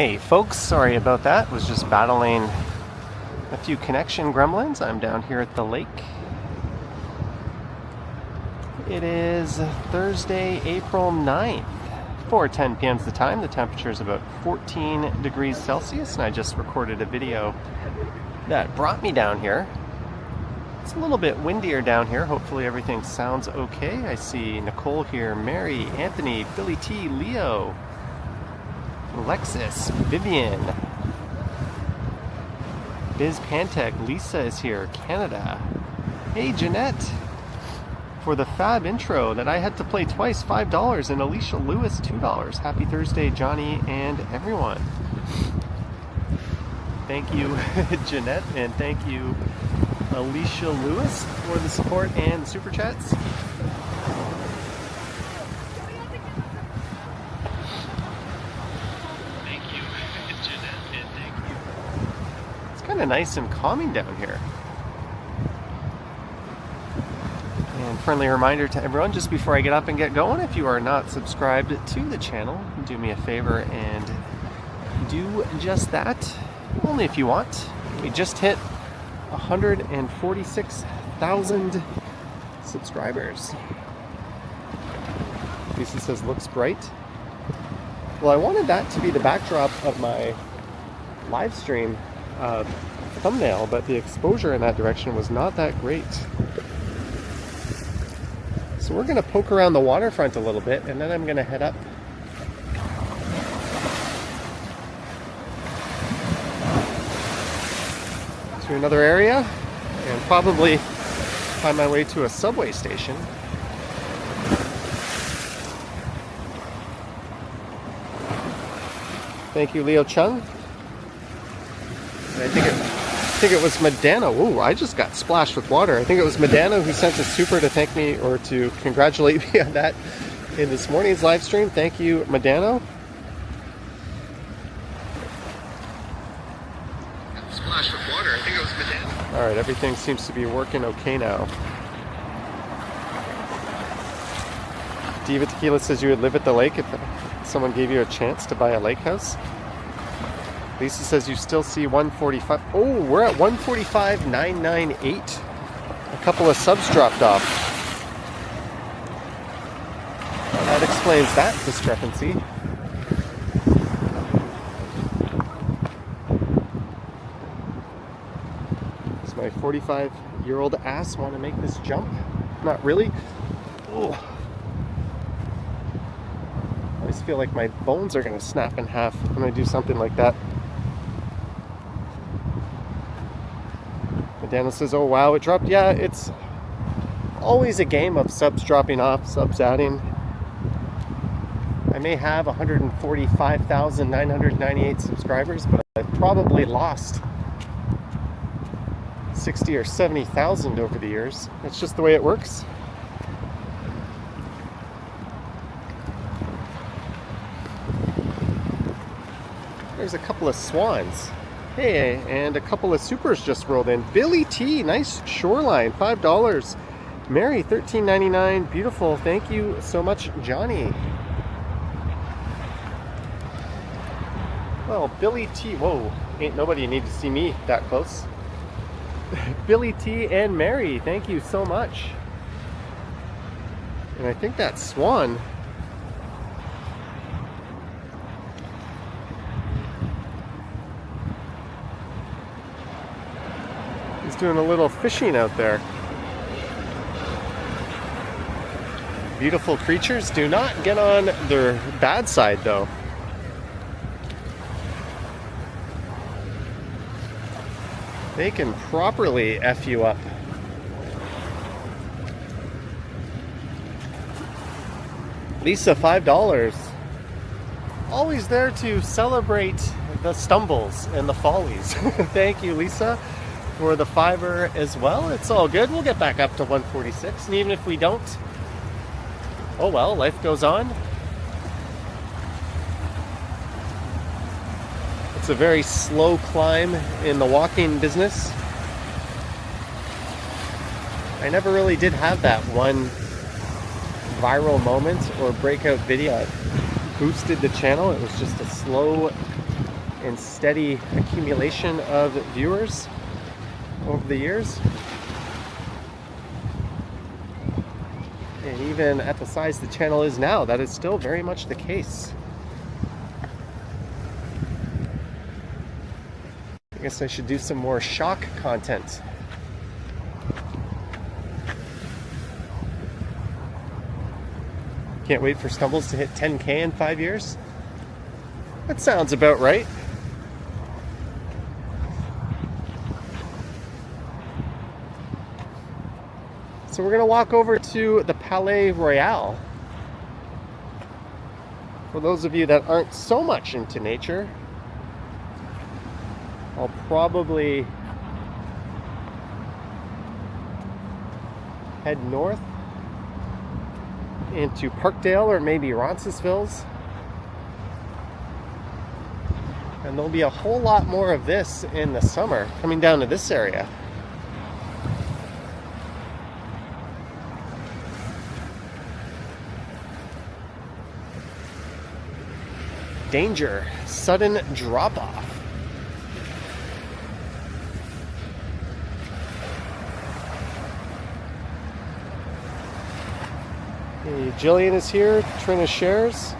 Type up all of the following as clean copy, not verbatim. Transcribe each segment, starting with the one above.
Hey folks, sorry about that. Was just battling a few connection gremlins. I'm down here at the lake. It is Thursday, April 9th. 4:10 p.m. is the time. The temperature is about 14 degrees Celsius, and I just recorded a video that brought me down here. It's a little bit windier down here. Hopefully everything sounds okay. I see Nicole here, Mary, Anthony, Billy T, Leo, Alexis, Vivian, Biz Pantech, Lisa is here, Canada. Hey Jeanette, for the fab intro that I had to play twice, $5, and Alicia Lewis, $2. Happy Thursday, Johnny and everyone. Thank you, Jeanette, and thank you, Alicia Lewis, for the support and the super chats. Kind of nice and calming down here. And friendly reminder to everyone, just before I get up and get going, if you are not subscribed to the channel, do me a favor and do just that, only if you want. We just hit 146,000 subscribers. Lisa says, looks bright. Well, I wanted that to be the backdrop of my live stream thumbnail, but the exposure in that direction was not that great. So we're going to poke around the waterfront a little bit, and then I'm going to head up to another area and probably find my way to a subway station. Thank you, Leo Chung. I think it was Medana. Ooh, I just got splashed with water. I think it was Medana who sent a super to thank me or to congratulate me on that in this morning's live stream. Thank you, Medana. Splashed with water. I think it was Medana. All right, everything seems to be working okay now. Diva Tequila says you would live at the lake if someone gave you a chance to buy a lake house. Lisa says you still see 145. Oh, we're at 145,998. A couple of subs dropped off. That explains that discrepancy. Does my 45-year-old ass want to make this jump? Not really. Oh. I always feel like my bones are going to snap in half when I do something like that. Dana says, oh wow, it dropped. Yeah, it's always a game of subs dropping off, subs adding. I may have 145,998 subscribers, but I've probably lost 60 or 70,000 over the years. It's just the way it works. There's a couple of swans. Hey, and a couple of supers just rolled in. Billy T, nice shoreline, $5. Mary, $13.99, beautiful. Thank you so much, Johnny. Well, Billy T, whoa, ain't nobody need to see me that close. Billy T and Mary, thank you so much. And I think that swan, doing a little fishing out there. Beautiful creatures. Do not get on their bad side though. They can properly F you up. Lisa, $5. Always there to celebrate the stumbles and the follies. Thank you, Lisa, for the fiver as well. It's all good. We'll get back up to 146, and even if we don't, oh well, life goes on. It's a very slow climb in the walking business. I never really did have that one viral moment or breakout video that boosted the channel. It was just a slow and steady accumulation of viewers over the years. And even at the size the channel is now, that is still very much the case. I guess I should do some more shock content. Can't wait for Stumbles to hit 10K in 5 years. That sounds about right. So we're gonna walk over to the Palais Royal. For those of you that aren't so much into nature, I'll probably head north into Parkdale or maybe Roncesvalles. And there'll be a whole lot more of this in the summer coming down to this area. Danger, sudden drop-off. Hey, Jillian is here, Trina shares.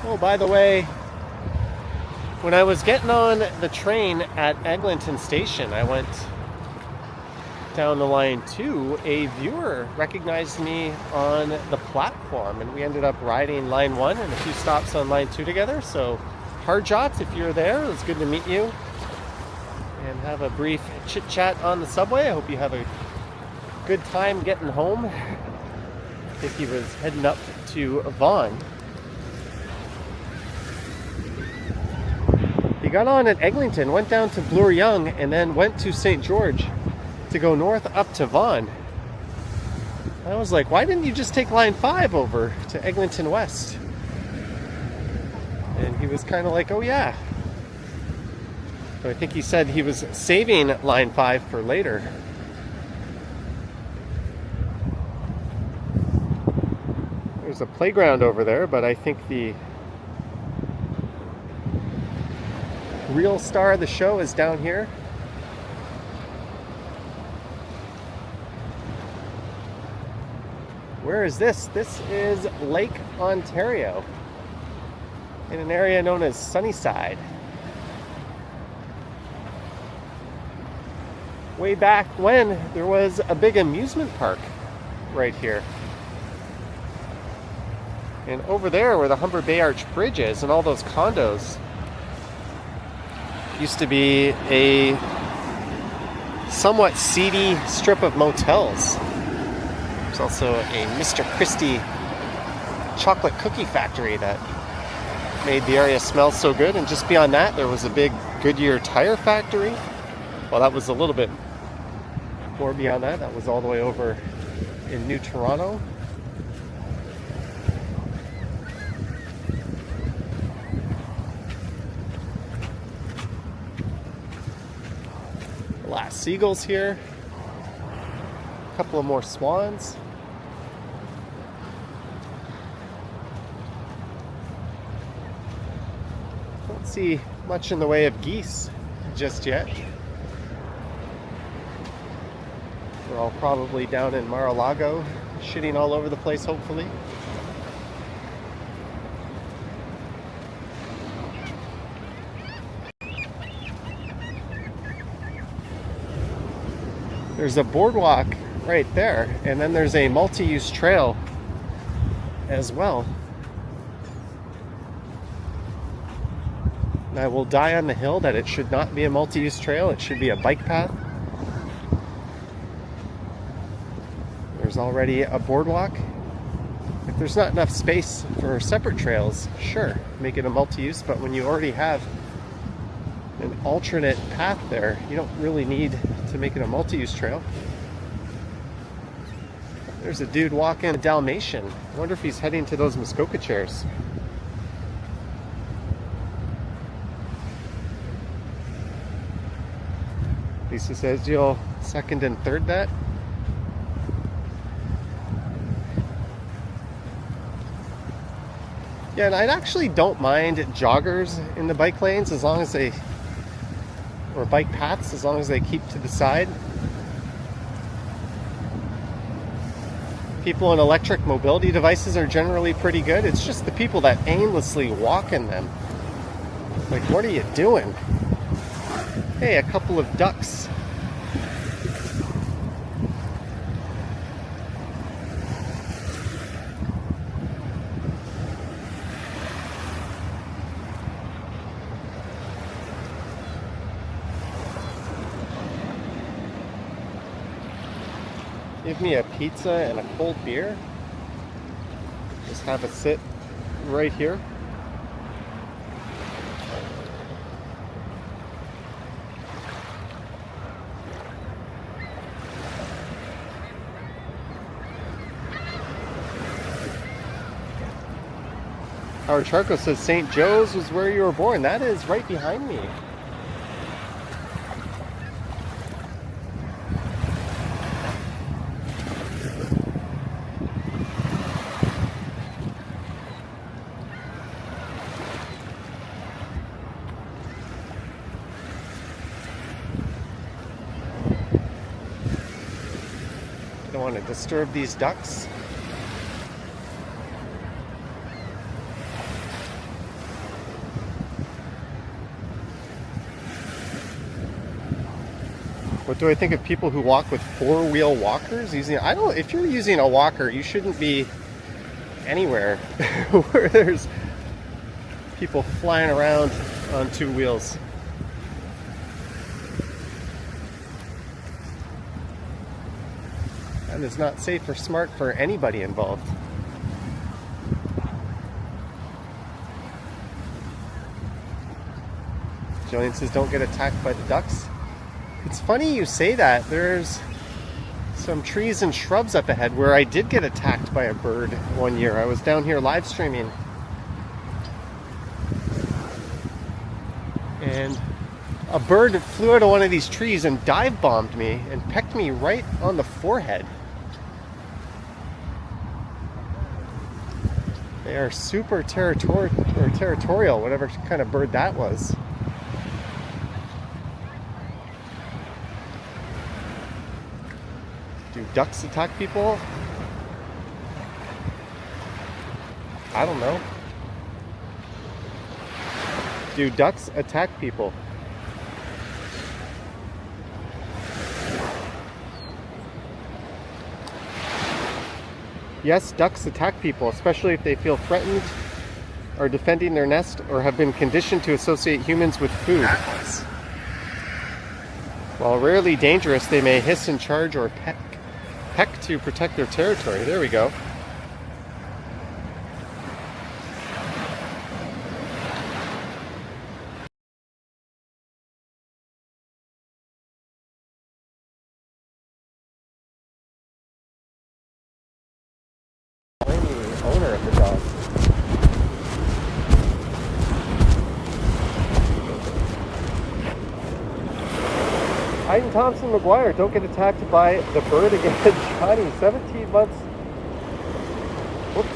Oh, by the way, when I was getting on the train at Eglinton Station, I went down the line 2, a viewer recognized me on the platform, and we ended up riding line 1 and a few stops on line 2 together. So Harjot, if you're there, it was good to meet you and have a brief chit chat on the subway. I hope you have a good time getting home. I think he was heading up to Vaughan. He got on at Eglinton, went down to Bloor Young, and then went to St. George to go north up to Vaughan. I was like, why didn't you just take line 5 over to Eglinton West? And he was kind of like, oh yeah. So I think he said he was saving line 5 for later. There's a playground over there, but I think the real star of the show is down here. Where is this? This is Lake Ontario, in an area known as Sunnyside. Way back when there was a big amusement park right here. And over there where the Humber Bay Arch Bridge is and all those condos used to be a somewhat seedy strip of motels. There's also a Mr. Christie chocolate cookie factory that made the area smell so good. And just beyond that, there was a big Goodyear tire factory. Well, that was a little bit more beyond that. That was all the way over in New Toronto. Last seagulls here. A couple of more swans. Don't see much in the way of geese just yet. They're all probably down in Mar-a-Lago, shitting all over the place, hopefully. There's a boardwalk right there, and then there's a multi-use trail as well. And I will die on the hill that it should not be a multi-use trail, it should be a bike path. There's already a boardwalk. If there's not enough space for separate trails, sure, make it a multi-use, but when you already have an alternate path there, you don't really need to make it a multi-use trail. There's a dude walking a Dalmatian. I wonder if he's heading to those Muskoka chairs. Lisa says you'll second and third that. Yeah, and I actually don't mind joggers in the bike lanes as long as they, or bike paths, as long as they keep to the side. People in electric mobility devices are generally pretty good. It's just the people that aimlessly walk in them. Like, what are you doing? Hey, a couple of ducks. Give me a pizza and a cold beer. Just have a sit right here. Howard Charco says St. Joe's was where you were born. That is right behind me. Don't want to disturb these ducks. What do I think of people who walk with four-wheel walkers? If you're using a walker, you shouldn't be anywhere where there's people flying around on two wheels. And it's not safe or smart for anybody involved. Jillian says, don't get attacked by the ducks. It's funny you say that. There's some trees and shrubs up ahead where I did get attacked by a bird one year. I was down here live streaming. And a bird flew out of one of these trees and dive bombed me and pecked me right on the forehead. They are super territorial, whatever kind of bird that was. Do ducks attack people? I don't know. Do ducks attack people? Yes, ducks attack people, especially if they feel threatened, are defending their nest, or have been conditioned to associate humans with food. While rarely dangerous, they may hiss and charge or peck to protect their territory. There we go. Owner of the dog. Hayden Thompson McGuire, don't get attacked by the bird again. Johnny, 17 months. Whoops.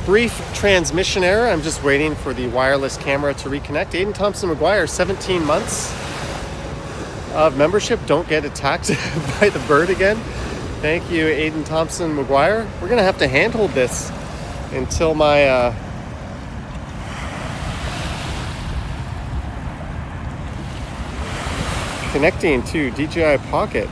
Brief transmission error. I'm just waiting for the wireless camera to reconnect. Hayden Thompson McGuire, 17 months of membership. Don't get attacked by the bird again. Thank you, Hayden Thompson McGuire. We're gonna have to handhold this until my connecting to DJI Pocket.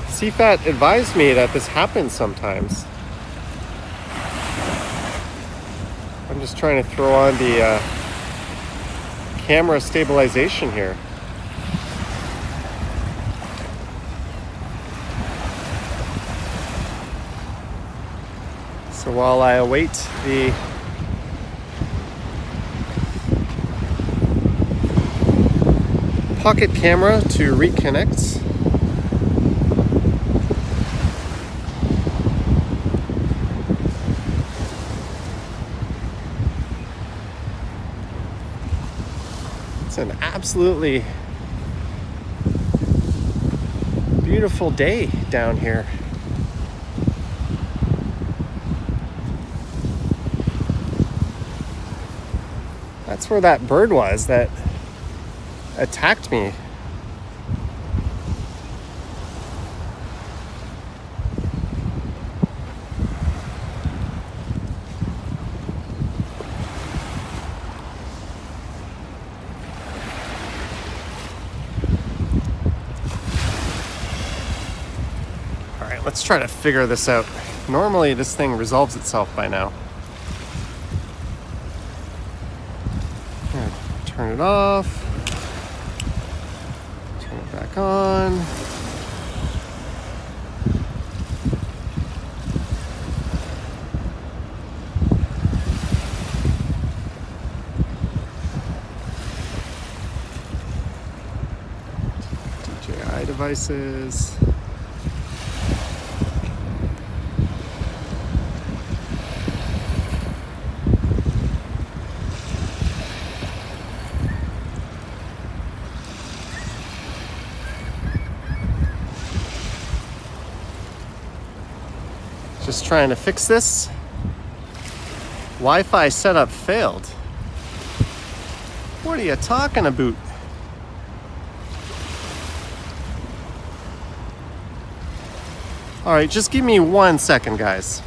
CFAT advised me that this happens sometimes. I'm just trying to throw on the camera stabilization here. So while I await the pocket camera to reconnect, an absolutely beautiful day down here. That's where that bird was that attacked me. Alright, let's try to figure this out. Normally this thing resolves itself by now. Turn it off. Turn it back on. DJI devices. Just trying to fix this. Wi-Fi setup failed. What are you talking about? All right, just give me 1 second, guys.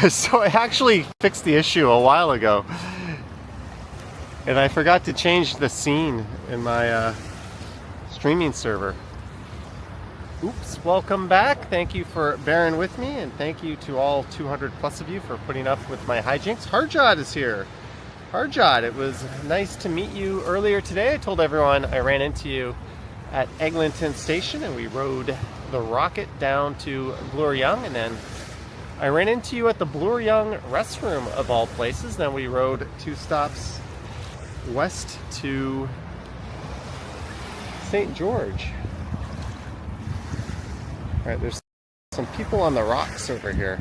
So I actually fixed the issue a while ago, and I forgot to change the scene in my streaming server. Oops, welcome back. Thank you for bearing with me, and thank you to all 200 plus of you for putting up with my hijinks. Harjad is here. Harjad, it was nice to meet you earlier today. I told everyone I ran into you at Eglinton Station, and we rode the Rocket down to Bloor Young, and then I ran into you at the Bloor Young restroom of all places. Then we rode 2 stops west to St. George. All right, there's some people on the rocks over here.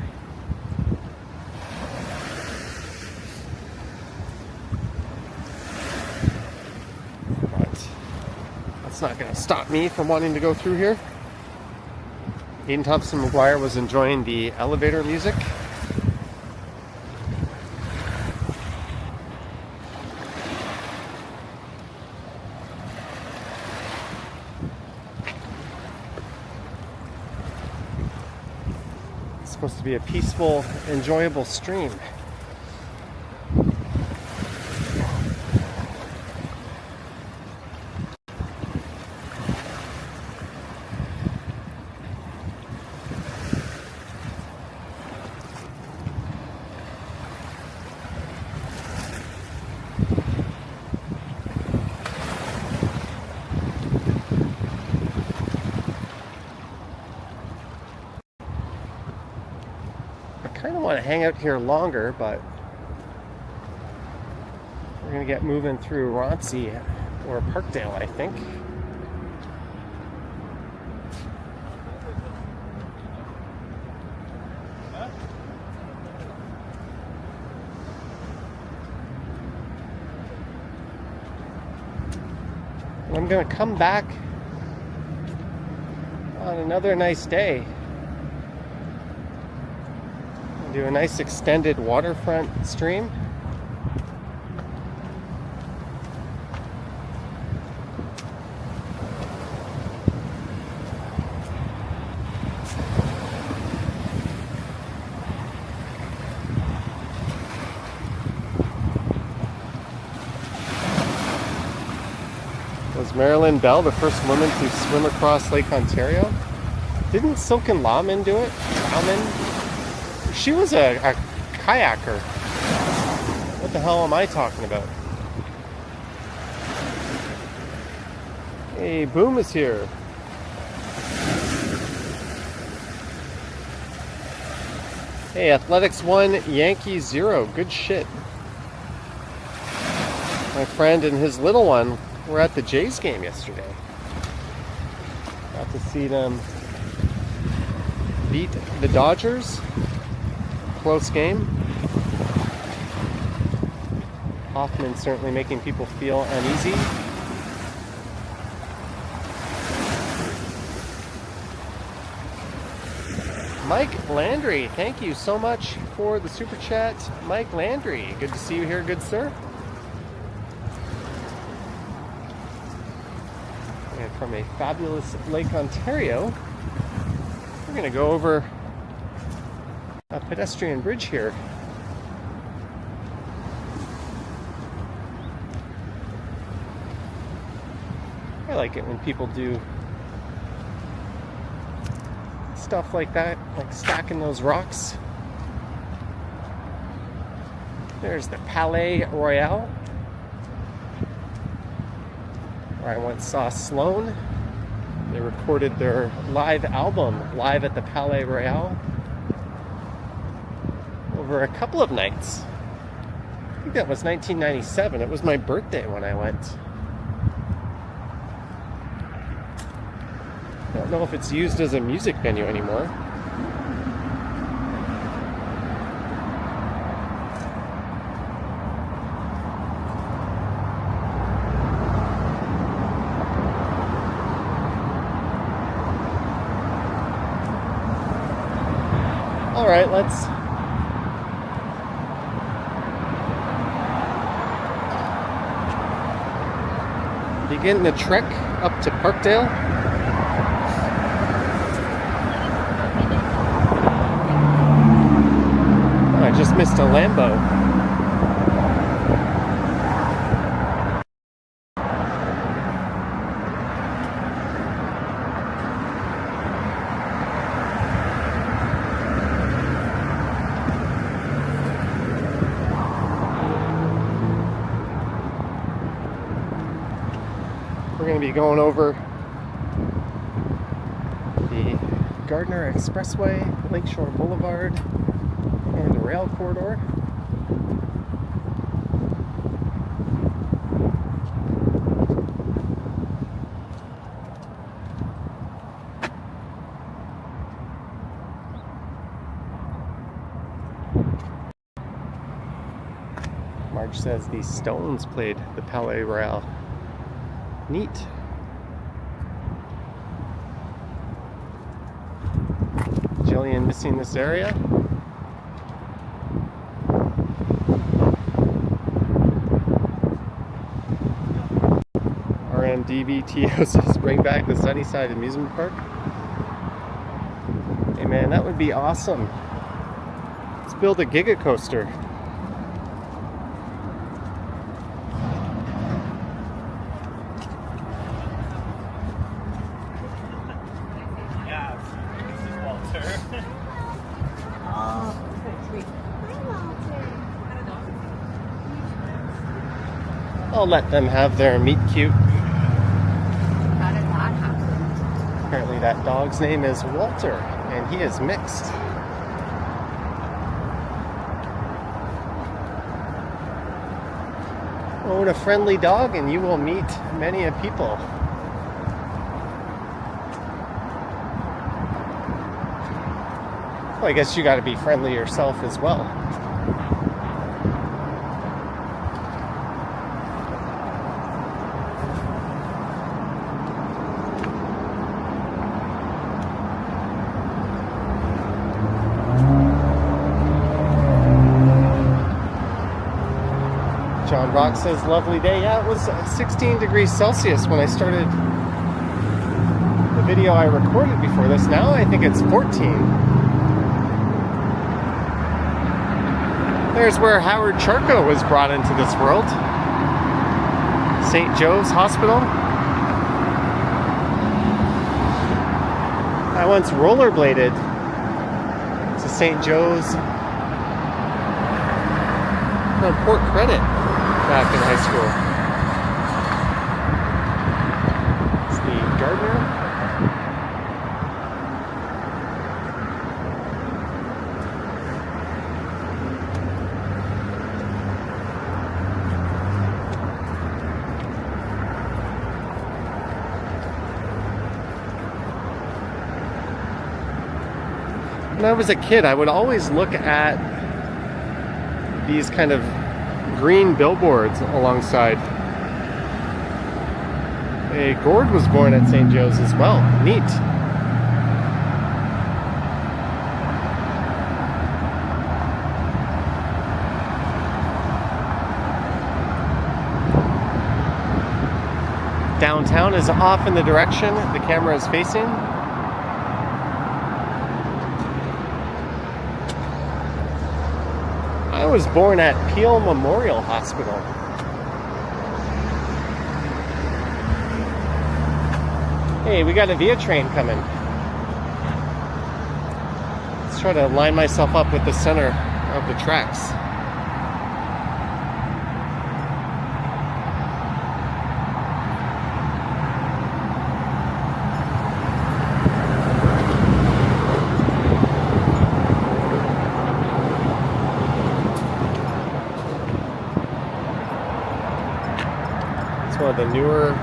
But that's not going to stop me from wanting to go through here. Aiden Thompson-McGuire was enjoying the elevator music. It's supposed to be a peaceful, enjoyable stream. want to hang out here longer, but we're going to get moving through Ronci or Parkdale, I think. I'm going to come back on another nice day and do a nice extended waterfront stream. Was Marilyn Bell the first woman to swim across Lake Ontario? Didn't Silken Lawman do it? Lawman? She was a kayaker. What the hell am I talking about? Hey, Boom is here. Hey, Athletics 1, Yankees 0. Good shit. My friend and his little one were at the Jays game yesterday. Got to see them beat the Dodgers. Close game. Hoffman certainly making people feel uneasy. Mike Landry, thank you so much for the super chat. Mike Landry, good to see you here, good sir. And from a fabulous Lake Ontario, we're going to go over a pedestrian bridge here. I like it when people do stuff like that, like stacking those rocks. There's the Palais Royal, where I once saw Sloan. They recorded their live album live at the Palais Royal over a couple of nights. I think that was 1997. It was my birthday when I went. I don't know if it's used as a music venue anymore. All right, let's begin the trek up to Parkdale. I just missed a Lambo. We're going to be going over the Gardner Expressway, Lakeshore Boulevard, and the rail corridor. Marge says the Stones played the Palais Royal. Neat. Jillian missing this area. RMDVTO says bring back the Sunnyside amusement park. Hey man, that would be awesome. Let's build a Giga Coaster. I'll let them have their meet cute. How did that happen? Apparently that dog's name is Walter, and he is mixed. Own a friendly dog and you will meet many a people. Well, I guess you got to be friendly yourself as well. John Rock says, lovely day. Yeah, it was 16 degrees Celsius when I started the video I recorded before this. Now I think it's 14. There's where Howard Charco was brought into this world. St. Joe's Hospital. I once rollerbladed to St. Joe's on Port Credit back in high school. It's the Gardner. When I was a kid, I would always look at these kind of green billboards alongside. A Gord was born at St. Joe's as well. Neat. Downtown is off in the direction the camera is facing. I was born at Peel Memorial Hospital. Hey, we got a via train coming. Let's try to line myself up with the center of the tracks. One of the newer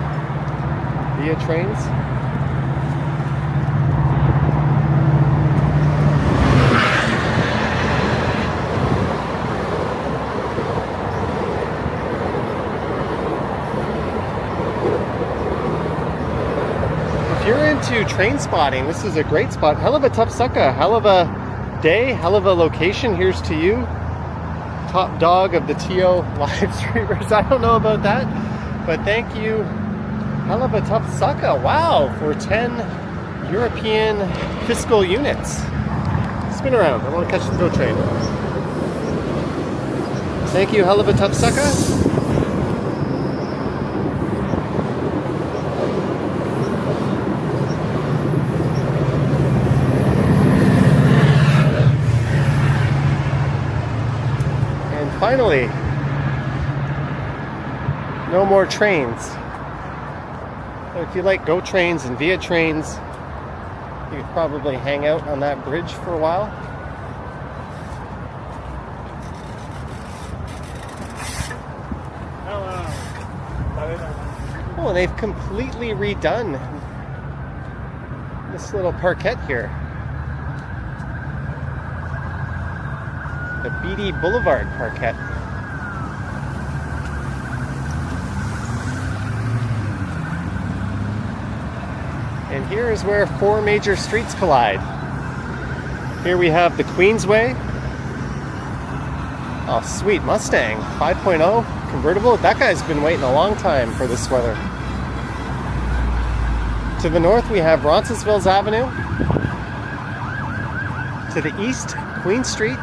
via trains. If you're into train spotting, this is a great spot. Hell of a tough sucker, hell of a day, hell of a location. Here's to you, top dog of the TO live streamers. I don't know about that. But thank you, hell of a tough sucker, wow, for 10 European fiscal units. Spin around, I want to catch the GO train. Thank you, hell of a tough sucker. And finally, no more trains. If you like GO trains and via trains, you could probably hang out on that bridge for a while. Oh, and they've completely redone this little parkette here. The Beatty Boulevard parkette. And here is where four major streets collide. Here we have the Queensway. Oh, sweet Mustang 5.0 convertible. That guy's been waiting a long time for this weather. To the north, we have Roncesvalles Avenue. To the east, Queen Street.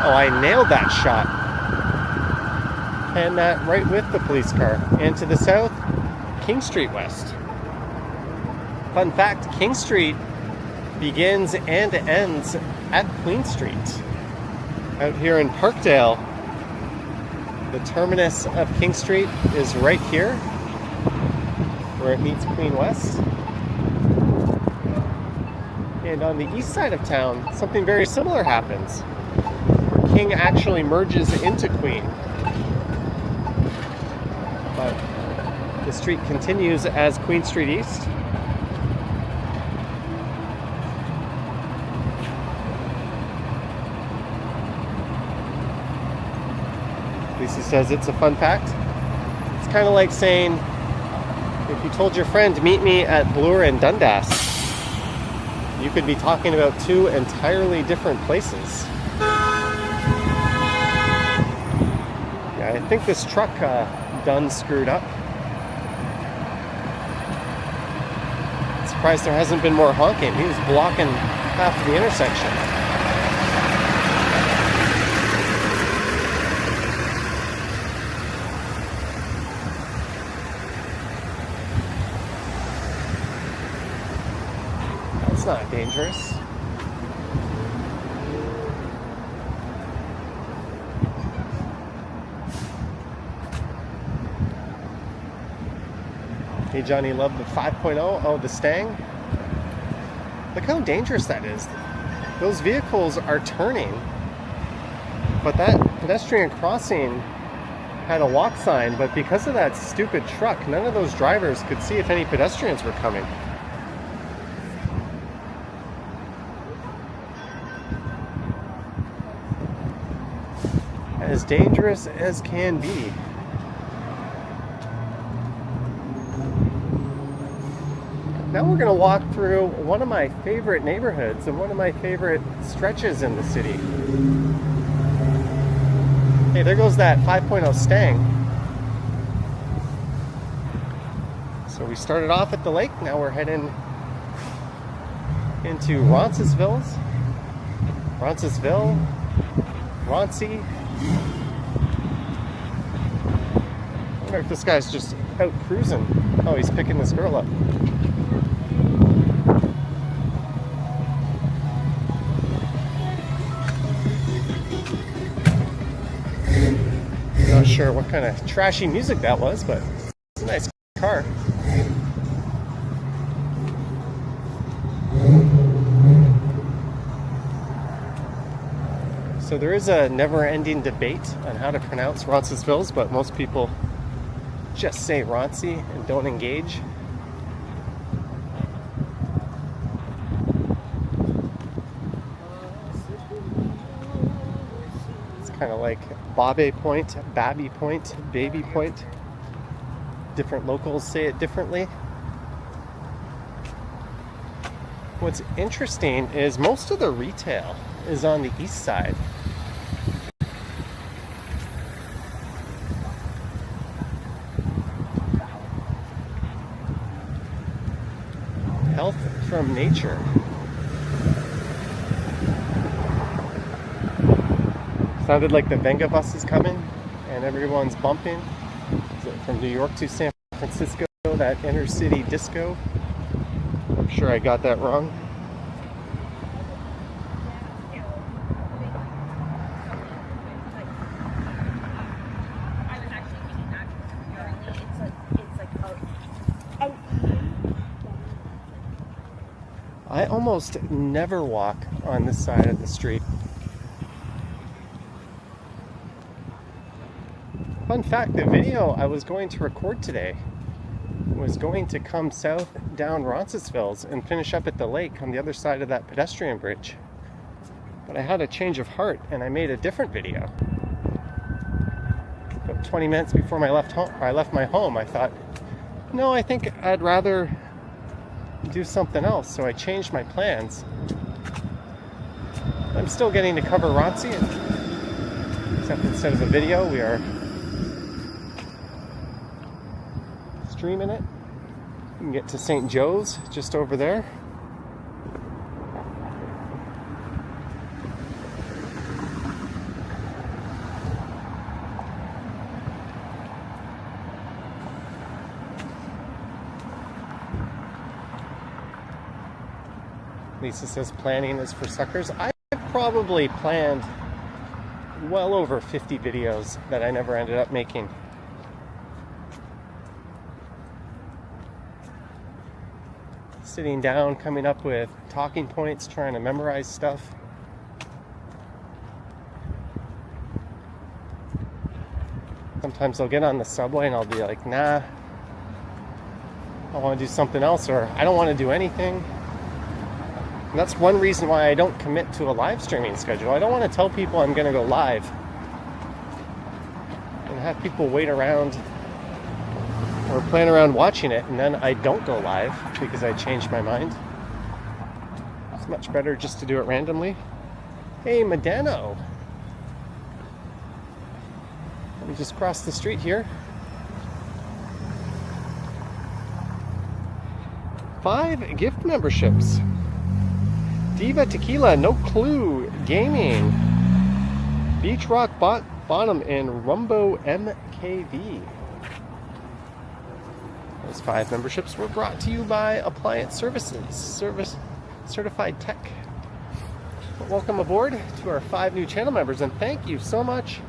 Oh, I nailed that shot. And that right with the police car. And to the south, King Street West. Fun fact, King Street begins and ends at Queen Street. Out here in Parkdale, the terminus of King Street is right here, where it meets Queen West. And on the east side of town, something very similar happens. King actually merges into Queen. But the street continues as Queen Street East. Lisa says it's a fun fact. It's kind of like saying, if you told your friend, meet me at Bloor and Dundas, you could be talking about two entirely different places. Yeah, I think this truck done screwed up. Surprised there hasn't been more honking. He was blocking half of the intersection. That's not dangerous. Hey Johnny, love the 5.0. Oh, the Stang. Look how dangerous that is. Those vehicles are turning, but that pedestrian crossing had a walk sign, but because of that stupid truck, none of those drivers could see if any pedestrians were coming. As dangerous as can be. Now we're going to walk through one of my favorite neighborhoods and one of my favorite stretches in the city. Hey, there goes that 5.0 Stang. So we started off at the lake, now we're heading into Roncesvalles. Roncesvalles. Roncy. I wonder if this guy's just out cruising. Oh, he's picking this girl up. Not sure what kind of trashy music that was, but it's a nice car. So there is a never-ending debate on how to pronounce Roncesvalles, but most people just say Roncy and don't engage. It's kind of like Bobby Point, Babby Point, Baby Point. Different locals say it differently. What's interesting is most of the retail is on the east side. Health from nature. Sounded like the Venga bus is coming and everyone's bumping. Is it from New York to San Francisco, that inner city disco? I'm sure I got that wrong. I almost never walk on this side of the street. Fun fact, the video I was going to record today was going to come south down Roncesvalles and finish up at the lake on the other side of that pedestrian bridge. But I had a change of heart and I made a different video. About 20 minutes before I left my home, I thought, no, I think I'd rather do something else, so I changed my plans. I'm still getting to cover Roncy, except instead of a video, we are streaming it. You can get to St. Joe's just over there. Lisa says planning is for suckers. I've probably planned well over 50 videos that I never ended up making. sitting down, coming up with talking points, trying to memorize stuff. Sometimes I'll get on the subway and I'll be like, nah, I want to do something else, or I don't want to do anything. And that's one reason why I don't commit to a live streaming schedule. I don't want to tell people I'm going to go live and have people wait around or plan around watching it, and then I don't go live because I changed my mind. It's much better just to do it randomly. Hey, Medano. Let me just cross the street here. 5 gift memberships. Diva Tequila, No Clue Gaming, Beach Rock Bottom, and Rumbo MKV. Those 5 memberships were brought to you by Appliance Services, Certified Tech. Well, welcome aboard to our 5 new channel members, and thank you so much,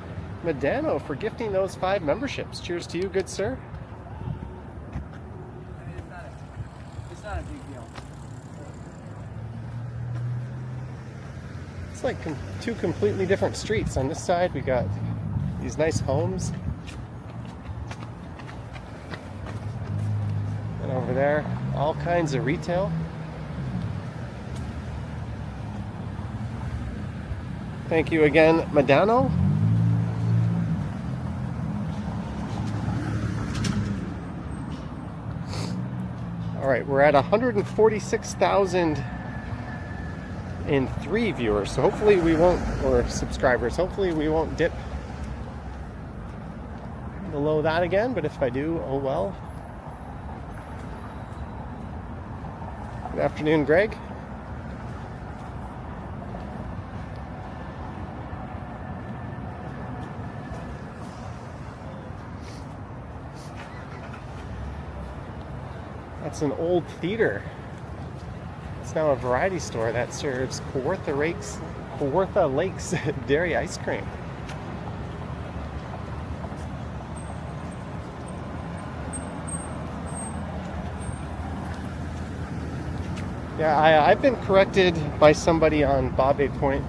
Medano, for gifting those 5 memberships. Cheers to you, good sir. It's not a big deal. It's like 2 completely different streets. On this side, we got these nice homes. And over there, all kinds of retail. Thank you again, Medano. All right, we're at 146,003 viewers, so hopefully we won't, or subscribers, hopefully we won't dip below that again, but if I do, oh well. Good afternoon, Greg. That's an old theater. It's now a variety store that serves Kawartha Lakes dairy ice cream. Yeah, I've been corrected by somebody on Bob Point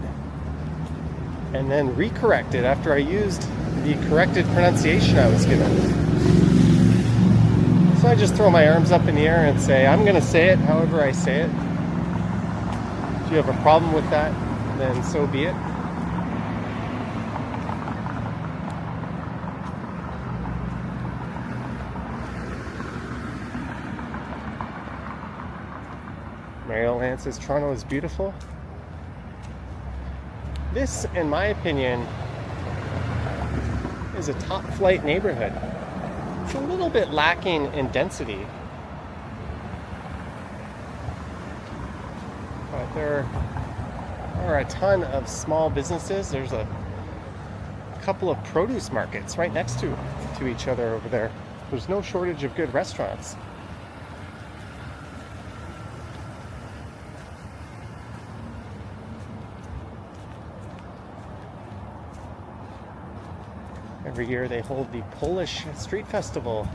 and then recorrected after I used the corrected pronunciation I was given. So I just throw my arms up in the air and say, I'm going to say it however I say it. If you have a problem with that, then so be it. Mariel Ann says Toronto is beautiful. This, in my opinion, is a top flight neighborhood. It's a little bit lacking in density. But there are a ton of small businesses. There's a couple of produce markets right next to each other over there. There's no shortage of good restaurants. Every year they hold the Polish Street Festival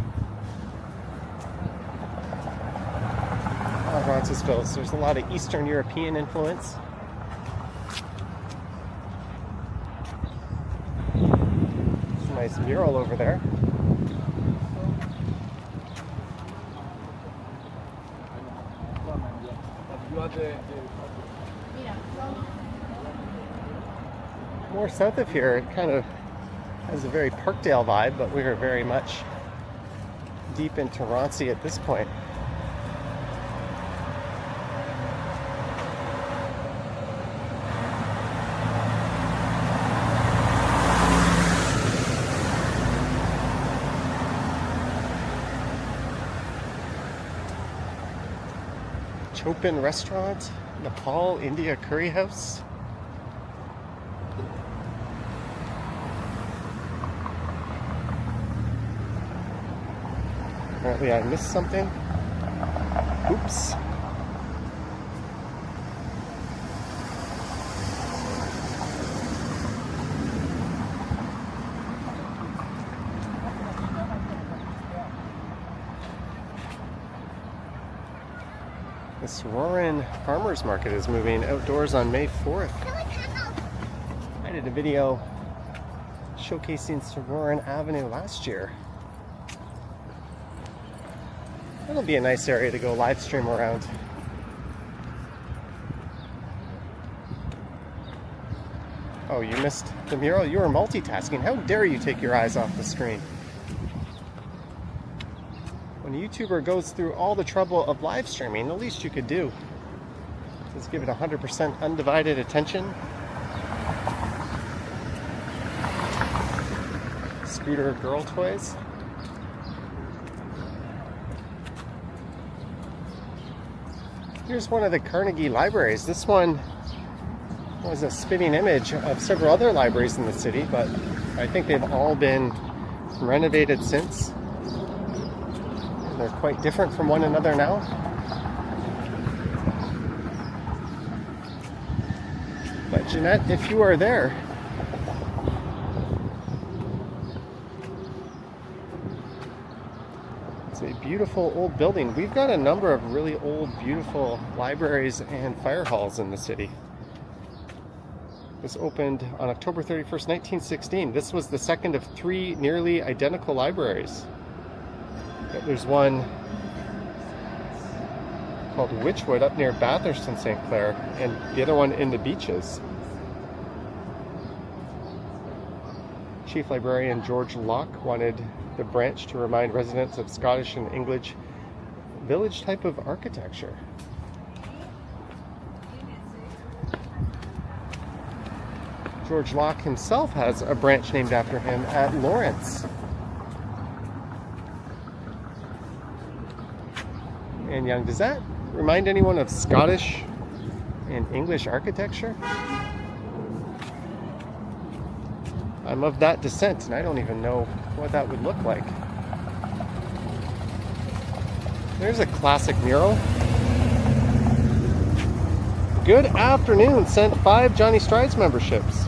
on Roncesvalles. There's a lot of Eastern European influence. There's a nice mural over there. More south of here, it kind of has a very Parkdale vibe, but we are very much deep into Ronci at this point. Chopin Restaurant, Nepal India Curry House. Apparently I missed something. Oops. Roaring Farmers Market is moving outdoors on May 4th. I did a video showcasing Roaring Avenue last year. That'll be a nice area to go live stream around. Oh, you missed the mural? You were multitasking. How dare you take your eyes off the screen? When a YouTuber goes through all the trouble of live streaming, the least you could do is give it 100% undivided attention. Scooter girl toys. Here's one of the Carnegie libraries. This one was a spitting image of several other libraries in the city, but I think they've all been renovated since. And they're quite different from one another now. But Jeanette, if you are there, it's a beautiful old building. We've got a number of really old, beautiful libraries and fire halls in the city. This opened on October 31st, 1916. This was the second of three nearly identical libraries. There's one called Witchwood up near Bathurst and St. Clair, and the other one in the Beaches. Chief Librarian George Locke wanted the branch to remind residents of Scottish and English village type of architecture. George Locke himself has a branch named after him at Lawrence. And young, does that remind anyone of Scottish and English architecture? I'm of that descent, and I don't even know what that would look like. There's a classic mural. Good afternoon sent 5 Johnny Strides memberships.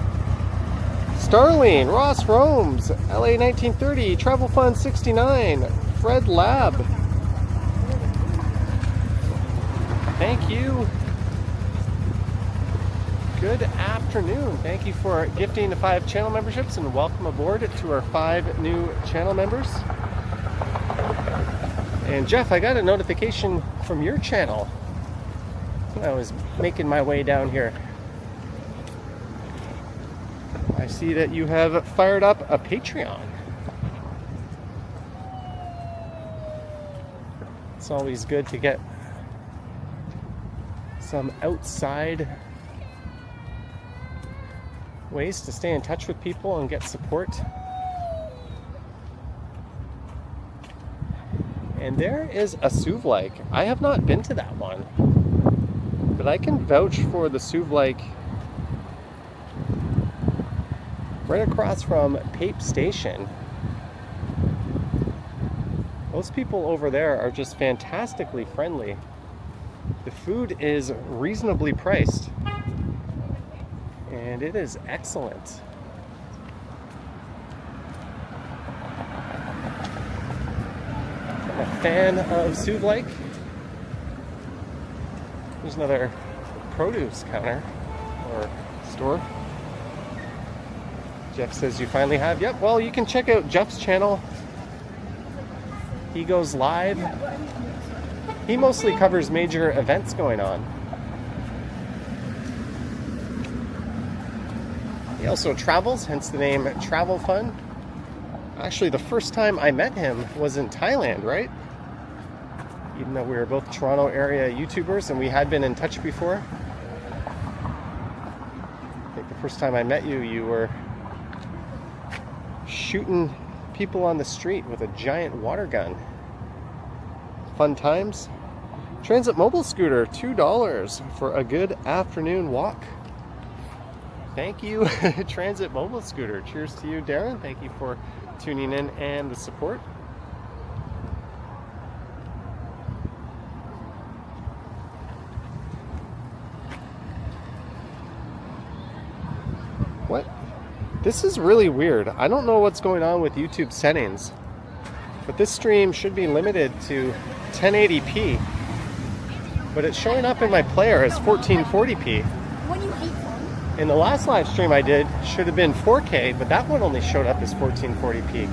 Starling, Ross Romes, LA 1930, Travel Fund 69, Fred Lab. Thank you. Good afternoon. Thank you for gifting the 5 channel memberships, and welcome aboard to our 5 new channel members. And Jeff, I got a notification from your channel when I was making my way down here. I see that you have fired up a Patreon. It's always good to get some outside ways to stay in touch with people and get support. And there is a Suv Lake. I have not been to that one, but I can vouch for the Suv Lake right across from Pape Station. Those people over there are just fantastically friendly. The food is reasonably priced, and it is excellent. I'm a fan of Suv Lake. There's another produce counter or store. Jeff says you finally have. Yep, well, you can check out Jeff's channel. He goes live. He mostly covers major events going on. He also travels, hence the name Travel Fun. Actually, the first time I met him was in Thailand, right? Even though we were both Toronto area YouTubers and we had been in touch before. I think the first time I met you, you were shooting people on the street with a giant water gun. Fun times. Transit mobile scooter, $2 for a good afternoon walk. Thank you, Transit mobile scooter. Cheers to you, Darren. Thank you for tuning in and the support. What? This is really weird. I don't know what's going on with YouTube settings, but this stream should be limited to 1080p. but it's showing up in my player as 1440p. What are you hateful? In the last live stream I did, should have been 4K, but that one only showed up as 1440p.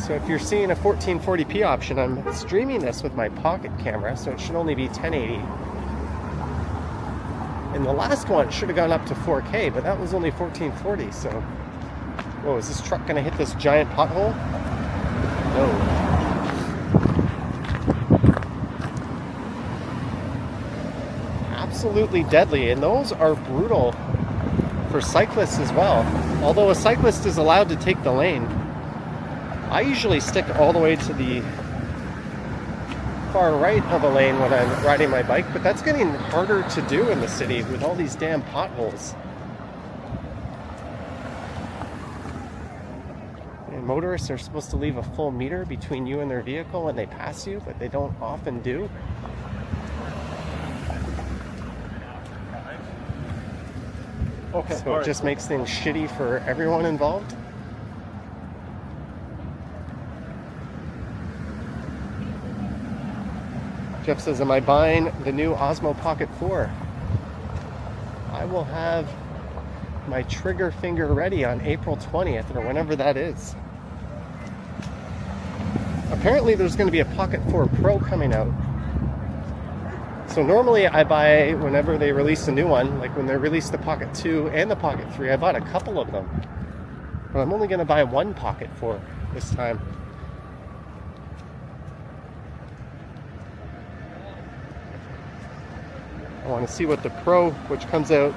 So if you're seeing a 1440p option, I'm streaming this with my pocket camera, so it should only be 1080. And the last one should have gone up to 4K, but that was only 1440, so... Whoa, is this truck gonna hit this giant pothole? No. Absolutely deadly, and those are brutal for cyclists as well. Although a cyclist is allowed to take the lane, I usually stick all the way to the far right of a lane when I'm riding my bike, but that's getting harder to do in the city with all these damn potholes. And motorists are supposed to leave a full meter between you and their vehicle when they pass you, but they don't often do. Okay. So it just makes things shitty for everyone involved. Jeff says, am I buying the new Osmo Pocket 4? I will have my trigger finger ready on April 20th or whenever that is. Apparently there's going to be a Pocket 4 Pro coming out. So normally I buy whenever they release a new one, like when they released the Pocket 2 and the Pocket 3, I bought a couple of them. But I'm only going to buy one Pocket 4 this time. I want to see what the Pro, which comes out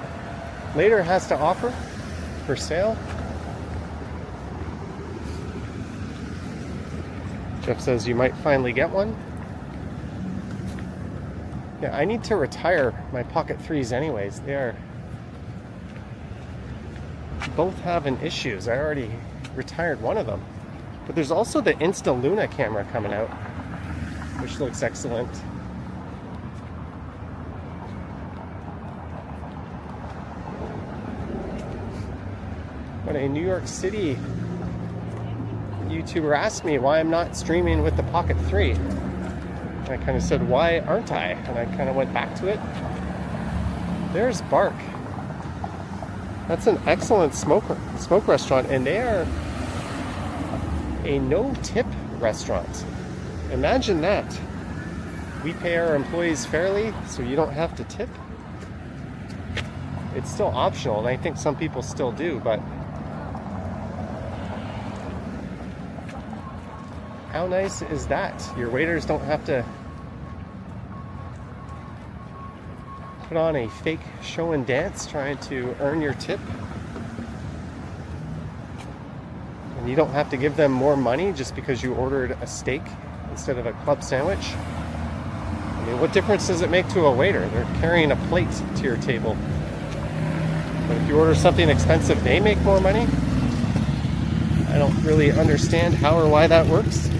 later, has to offer for sale. Jeff says you might finally get one. Yeah, I need to retire my Pocket 3s anyways. They are both having issues. I already retired one of them. But there's also the Insta Luna camera coming out, which looks excellent. But a New York City YouTuber asked me why I'm not streaming with the Pocket 3. And I kind of said, why aren't I? And I kind of went back to it. There's Bark. That's an excellent smoke restaurant, and they are a no-tip restaurant. Imagine that. We pay our employees fairly, so you don't have to tip. It's still optional, and I think some people still do, but how nice is that? Your waiters don't have to put on a fake show and dance trying to earn your tip. And you don't have to give them more money just because you ordered a steak instead of a club sandwich. I mean, what difference does it make to a waiter? They're carrying a plate to your table. But if you order something expensive, they make more money? I don't really understand how or why that works.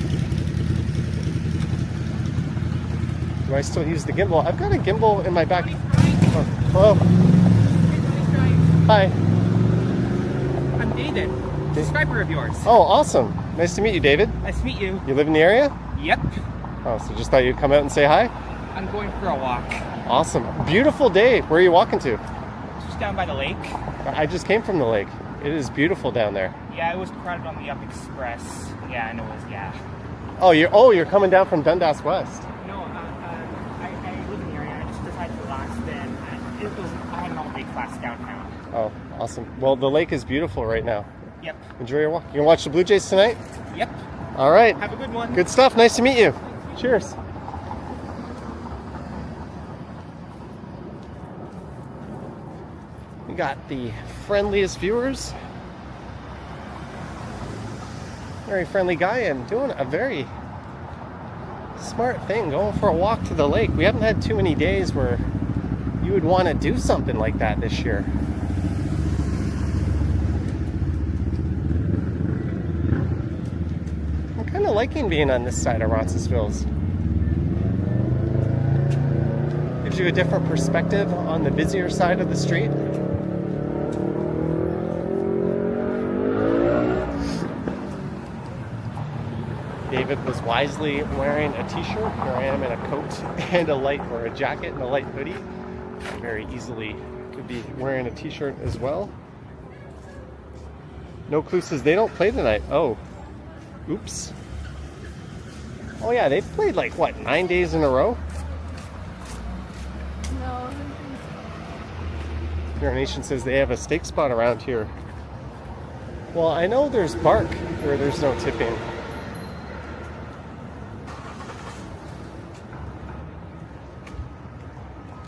Do I still use the gimbal? I've got a gimbal in my back. Oh, hello. Hi. I'm David, subscriber of yours. Oh, awesome. Nice to meet you, David. Nice to meet you. You live in the area? Yep. Oh, so just thought you'd come out and say hi? I'm going for a walk. Awesome. Beautiful day. Where are you walking to? Just down by the lake. I just came from the lake. It is beautiful down there. Yeah, it was crowded on the Up Express. Yeah, and it was, yeah. Oh, you're coming down from Dundas West. No, I live in the area. I just decided to last then. I had an all-day class downtown. Oh, awesome. Well, the lake is beautiful right now. Yep. Enjoy your walk. You gonna watch the Blue Jays tonight? Yep. All right. Have a good one. Good stuff. Nice to meet you. Cheers. We got the friendliest viewers. Very friendly guy and doing a very smart thing, going for a walk to the lake. We haven't had too many days where you would want to do something like that this year. I'm kind of liking being on this side of Roncesvalles. Gives you a different perspective on the busier side of the street. Dave David was wisely wearing a t-shirt. Here I am in a coat and or a jacket and a light hoodie. I very easily could be wearing a t-shirt as well. No Clue says they don't play tonight. Oh, oops. Oh yeah, they've played like, what, 9 days in a row? No. Your Nation says they have a steak spot around here. Well, I know there's Bark where there's no tipping.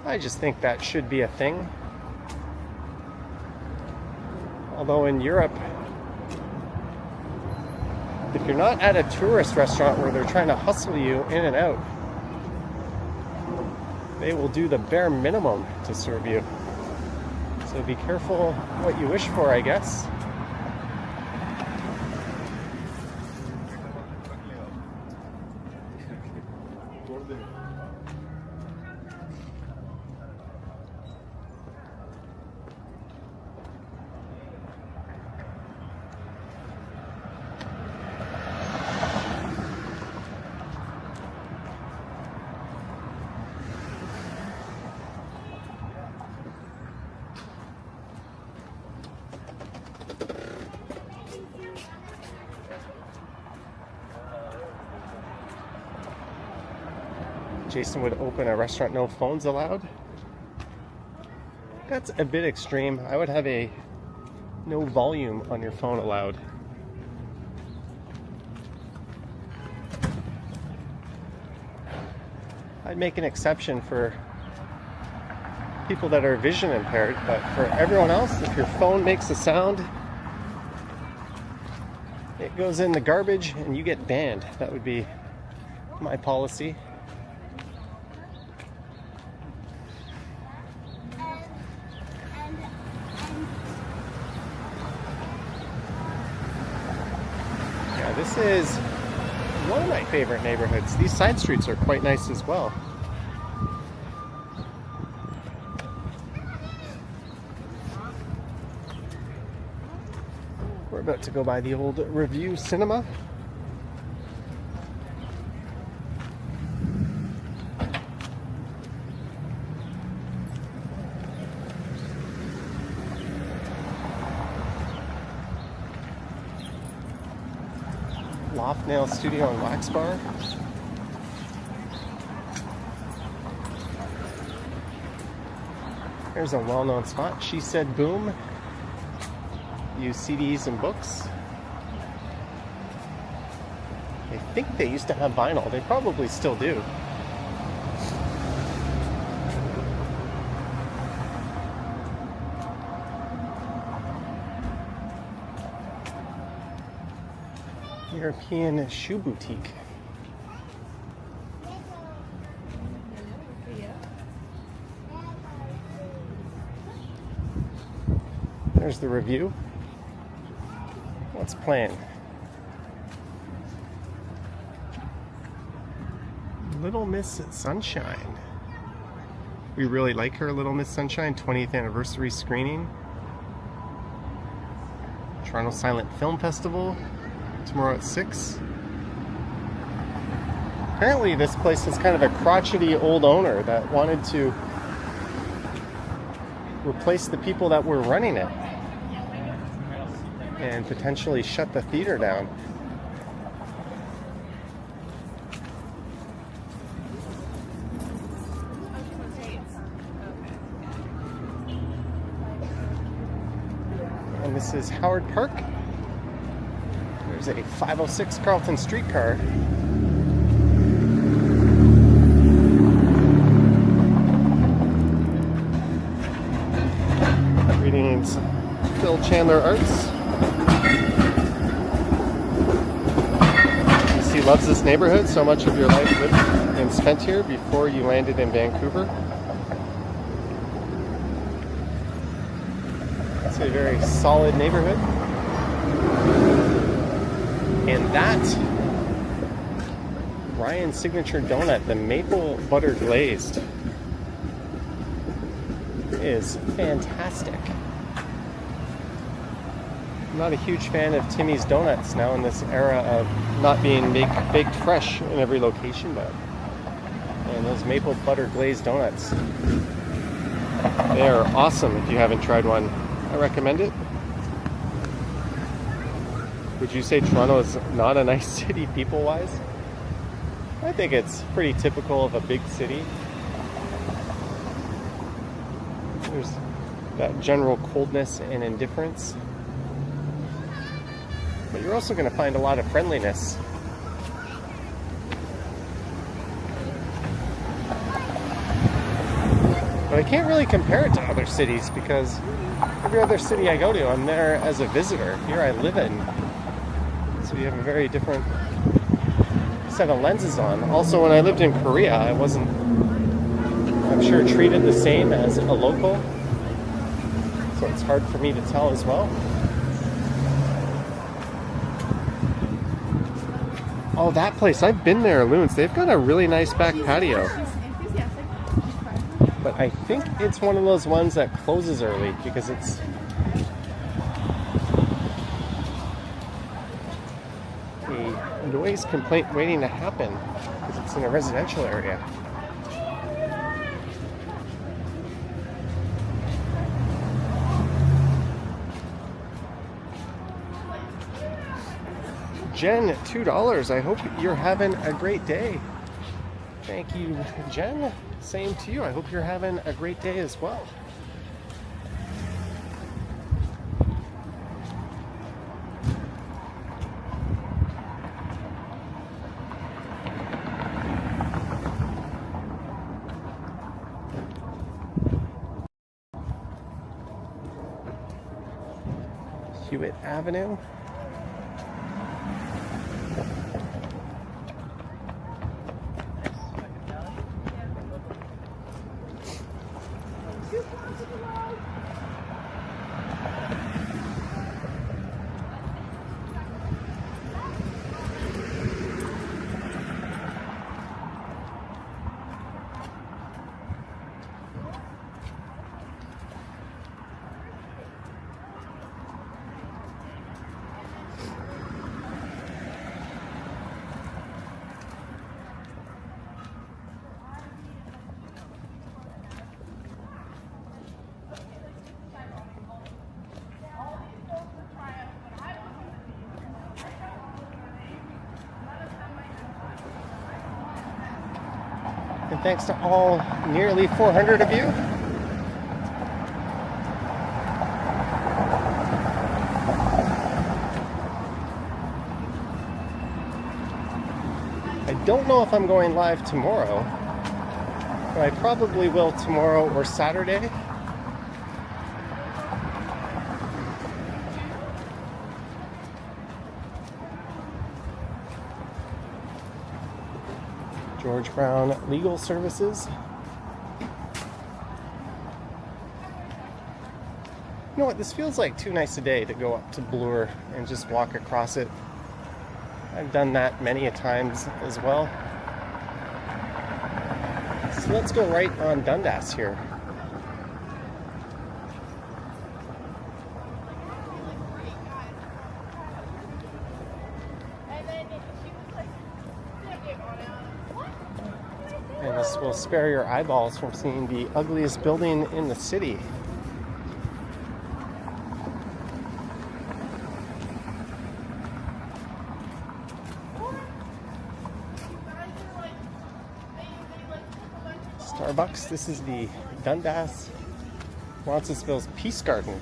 I just think that should be a thing. Although in Europe, if you're not at a tourist restaurant where they're trying to hustle you in and out, they will do the bare minimum to serve you. So be careful what you wish for, I guess. Jason would open a restaurant, no phones allowed. That's a bit extreme. I would have a no volume on your phone allowed. I'd make an exception for people that are vision impaired, but for everyone else, if your phone makes a sound, it goes in the garbage and you get banned. That would be my policy. This is one of my favorite neighborhoods. These side streets are quite nice as well. We're about to go by the old Review Cinema. Loft Nail Studio and Wax Bar. There's a well-known spot. She Said Boom. Use CDs and books. I think they used to have vinyl. They probably still do. European Shoe Boutique. There's the Review. What's playing? Little Miss Sunshine. We really like her, Little Miss Sunshine, 20th anniversary screening. Toronto Silent Film Festival. Tomorrow at 6. Apparently this place is kind of a crotchety old owner that wanted to replace the people that were running it and potentially shut the theater down. And this is Howard Park. There's a 506 Carlton streetcar. Greetings, Phil Chandler Arts. He loves this neighborhood. So much of your life lived and spent here before you landed in Vancouver. It's a very solid neighborhood. And that Ryan's signature donut, the maple butter glazed, is fantastic. not a huge fan of Timmy's Donuts now in this era of not being baked fresh in every location, but and those maple butter glazed donuts, they are awesome. If you haven't tried one, I recommend it. Would you say Toronto is not a nice city people-wise? I think it's pretty typical of a big city. There's that general coldness and indifference. But you're also going to find a lot of friendliness. But I can't really compare it to other cities because every other city I go to, I'm there as a visitor. Here I live in. So you have a very different set of lenses on. Also, when I lived in Korea, I wasn't, I'm sure, treated the same as a local. So it's hard for me to tell as well. Oh, that place, I've been there, Loons. They've got a really nice back patio. But I think it's one of those ones that closes early because it's a noise complaint waiting to happen because it's in a residential area. Jen, $2. I hope you're having a great day. Thank you, Jen. Same to you. I hope you're having a great day as well. Hewitt Avenue. And thanks to all nearly 400 of you. I don't know if I'm going live tomorrow, but I probably will tomorrow or Saturday. George Brown Legal Services. You know what, this feels like too nice a day to go up to Bloor and just walk across it. I've done that many a times as well. So let's go right on Dundas here. And this will spare your eyeballs from seeing the ugliest building in the city. Starbucks. This is the Dundas, Roncesvalles Peace Garden.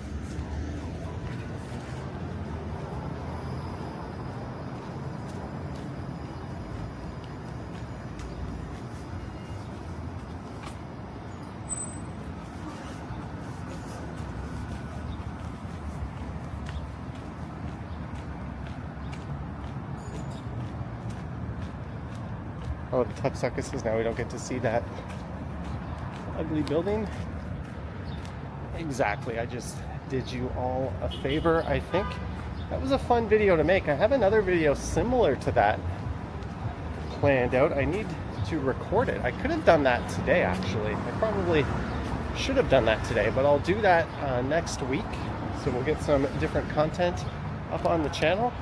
Oh, the Tutsuckuses, now we don't get to see that ugly building. Exactly, I just did you all a favor, I think. That was a fun video to make. I have another video similar to that planned out. I need to record it. I could have done that today, actually. I probably should have done that today, but I'll do that next week. So we'll get some different content up on the channel.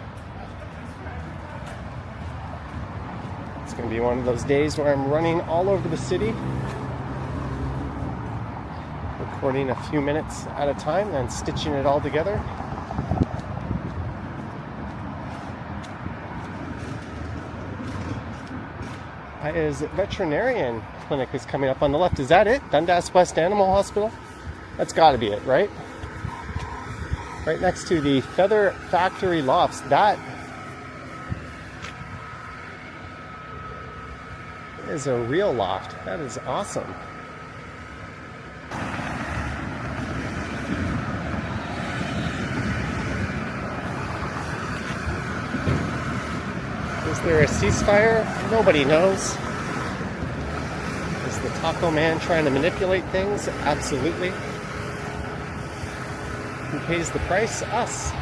It's going to be one of those days where I'm running all over the city, recording a few minutes at a time, then stitching it all together. His veterinarian clinic is coming up on the left. Is that it? Dundas West Animal Hospital? That's got to be it, right? Right next to the Feather Factory Lofts. That is a real loft. That is awesome. Is there a ceasefire? Nobody knows. Is the taco man trying to manipulate things? Absolutely. Who pays the price? Us.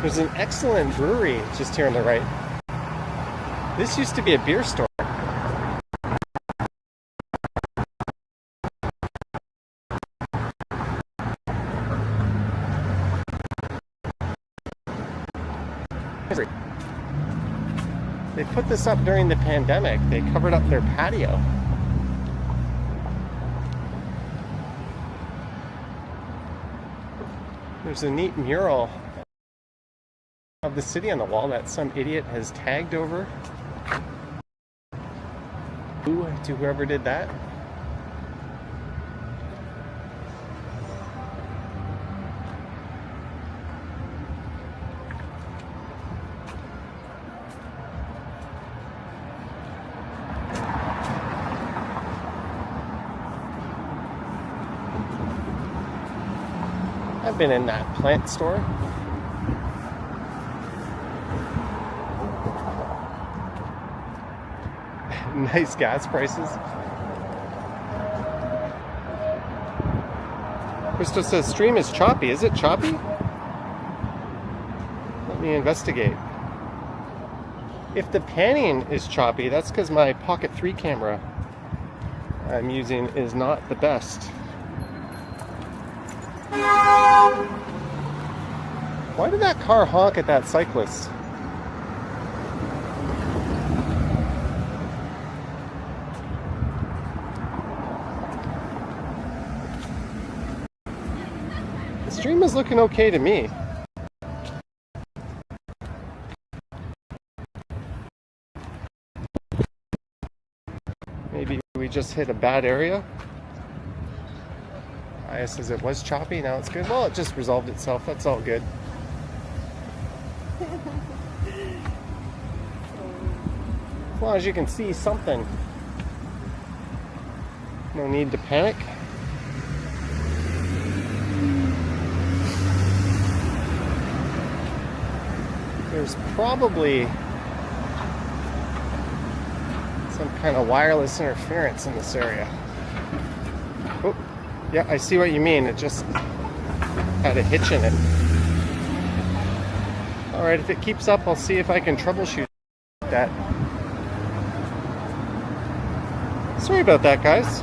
There's an excellent brewery just here on the right. This used to be a beer store. They put this up during the pandemic. They covered up their patio. There's a neat mural of the city on the wall that some idiot has tagged over. Ooh, to whoever did that. I've been in that plant store. Nice gas prices. Crystal says stream is choppy. Is it choppy? Let me investigate. If the panning is choppy, that's because my Pocket 3 camera I'm using is not the best. Why did that car honk at that cyclist? The stream is looking okay to me. Maybe we just hit a bad area. Aya says it was choppy, now it's good. Well, it just resolved itself. That's all good. As long as you can see something. No need to panic. There's probably some kind of wireless interference in this area. Oh, yeah, I see what you mean. It just had a hitch in it. Alright, if it keeps up, I'll see if I can troubleshoot that. Sorry about that, guys.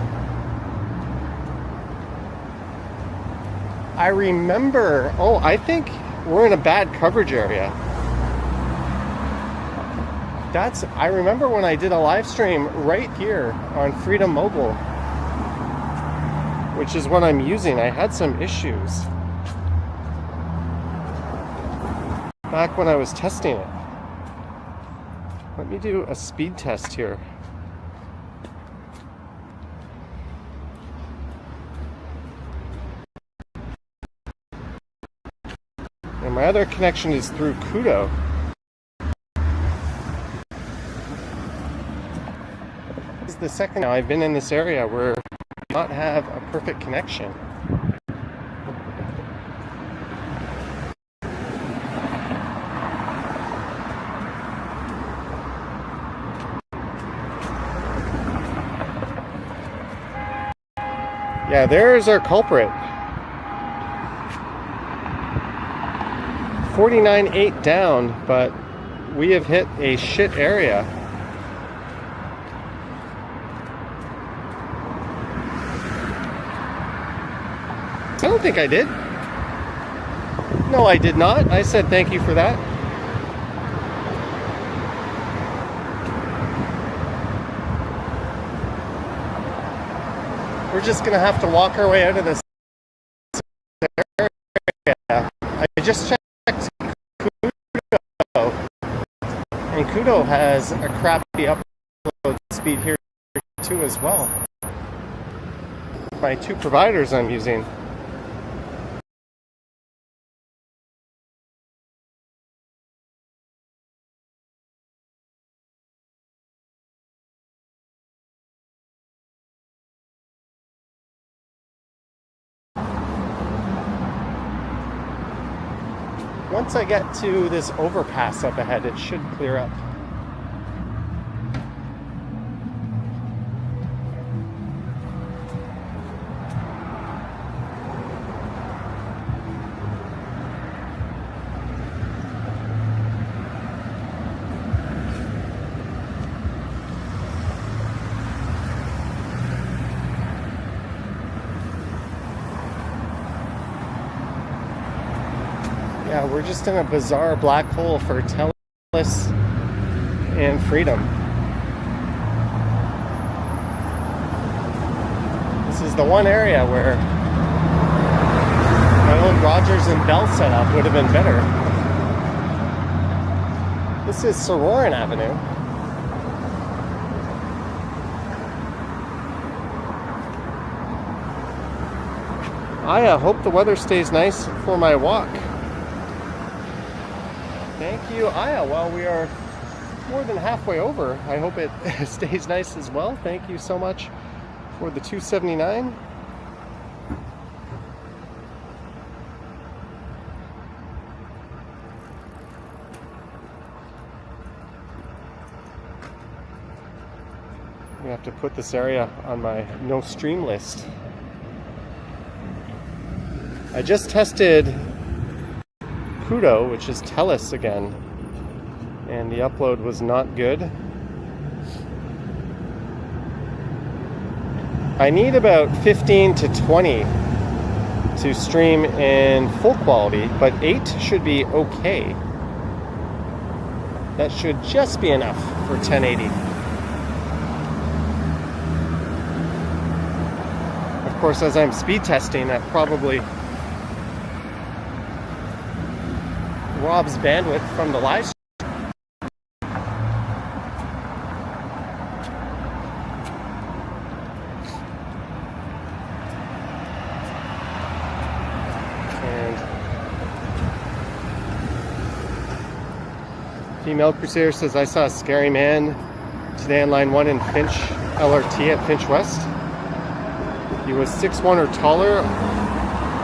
I remember, oh, I think we're in a bad coverage area. I remember when I did a live stream right here on Freedom Mobile, which is what I'm using. I had some issues back when I was testing it. Let me do a speed test here. And my other connection is through Kudo. This is the second now I've been in this area where I do not have a perfect connection. Yeah, there's our culprit. 49.8 down, but we have hit a shit area. think I did. No, I did not. I said thank you for that. We're just gonna have to walk our way out of this area. I just checked Kudo, and Kudo has a crappy upload speed here too as well. My two providers I'm using. Once I get to this overpass up ahead, it should clear up. Yeah, we're just in a bizarre black hole for Telus and freedom. This is the one area where my old Rogers and Bell setup would have been better. This is Sororan Avenue. I hope the weather stays nice for my walk. Thank you, Aya. Well, we are more than halfway over. I hope it stays nice as well. Thank you so much for the $2.79. I have to put this area on my no stream list. I just tested Kudo, which is Telus again, and the upload was not good. I need about 15 to 20 to stream in full quality, but 8 should be okay. That should just be enough for 1080. Of course, as I'm speed testing, that probably robs bandwidth from the live stream. And Female Crusader says, I saw a scary man today on line 1 in Finch LRT at Finch West. He was 6'1" or taller,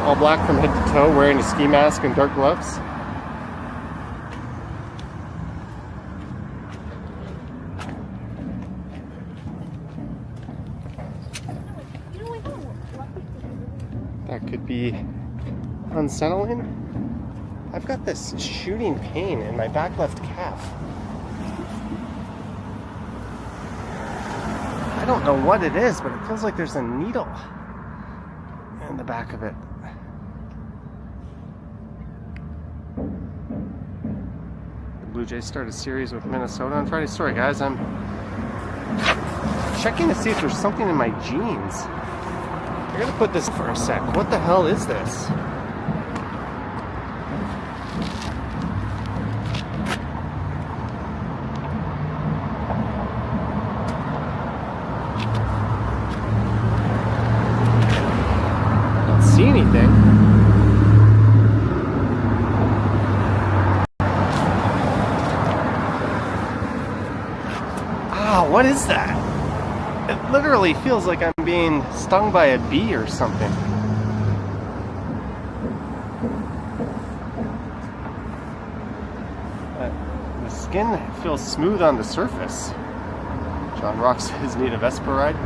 all black from head to toe, wearing a ski mask and dark gloves. That could be unsettling. I've got this shooting pain in my back left calf. I don't know what it is, but it feels like there's a needle in the back of it. The Blue Jays start a series with Minnesota on Friday. Sorry guys, I'm checking to see if there's something in my jeans. I gotta put this for a sec. What the hell is this? Don't see anything. Ah, what is that? It literally feels like I'm being stung by a bee or something. The skin feels smooth on the surface. John Rock says need a Vespa ride.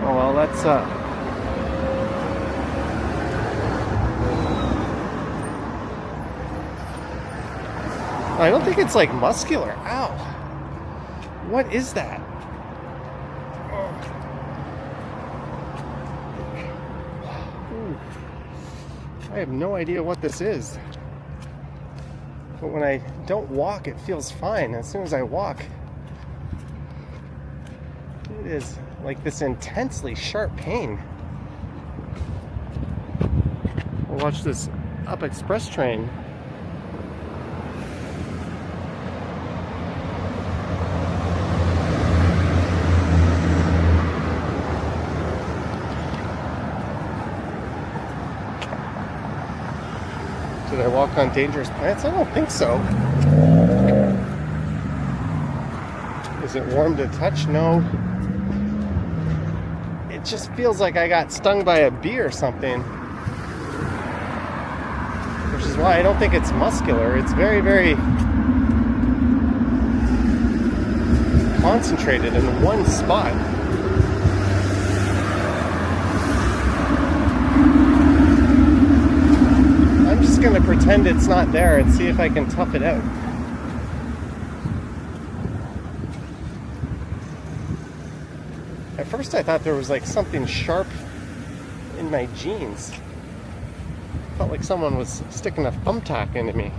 Oh well, that's I don't think it's like muscular. Ow. What is that? I have no idea what this is. But when I don't walk, it feels fine. As soon as I walk, it is like this intensely sharp pain. I'll watch this up express train. Did I walk on dangerous plants? I don't think so. Is it warm to touch? No. It just feels like I got stung by a bee or something. Which is why I don't think it's muscular. It's very, very concentrated in one spot. I'm just going to pretend it's not there and see if I can tough it out. At first I thought there was like something sharp in my jeans. Felt like someone was sticking a thumbtack into me.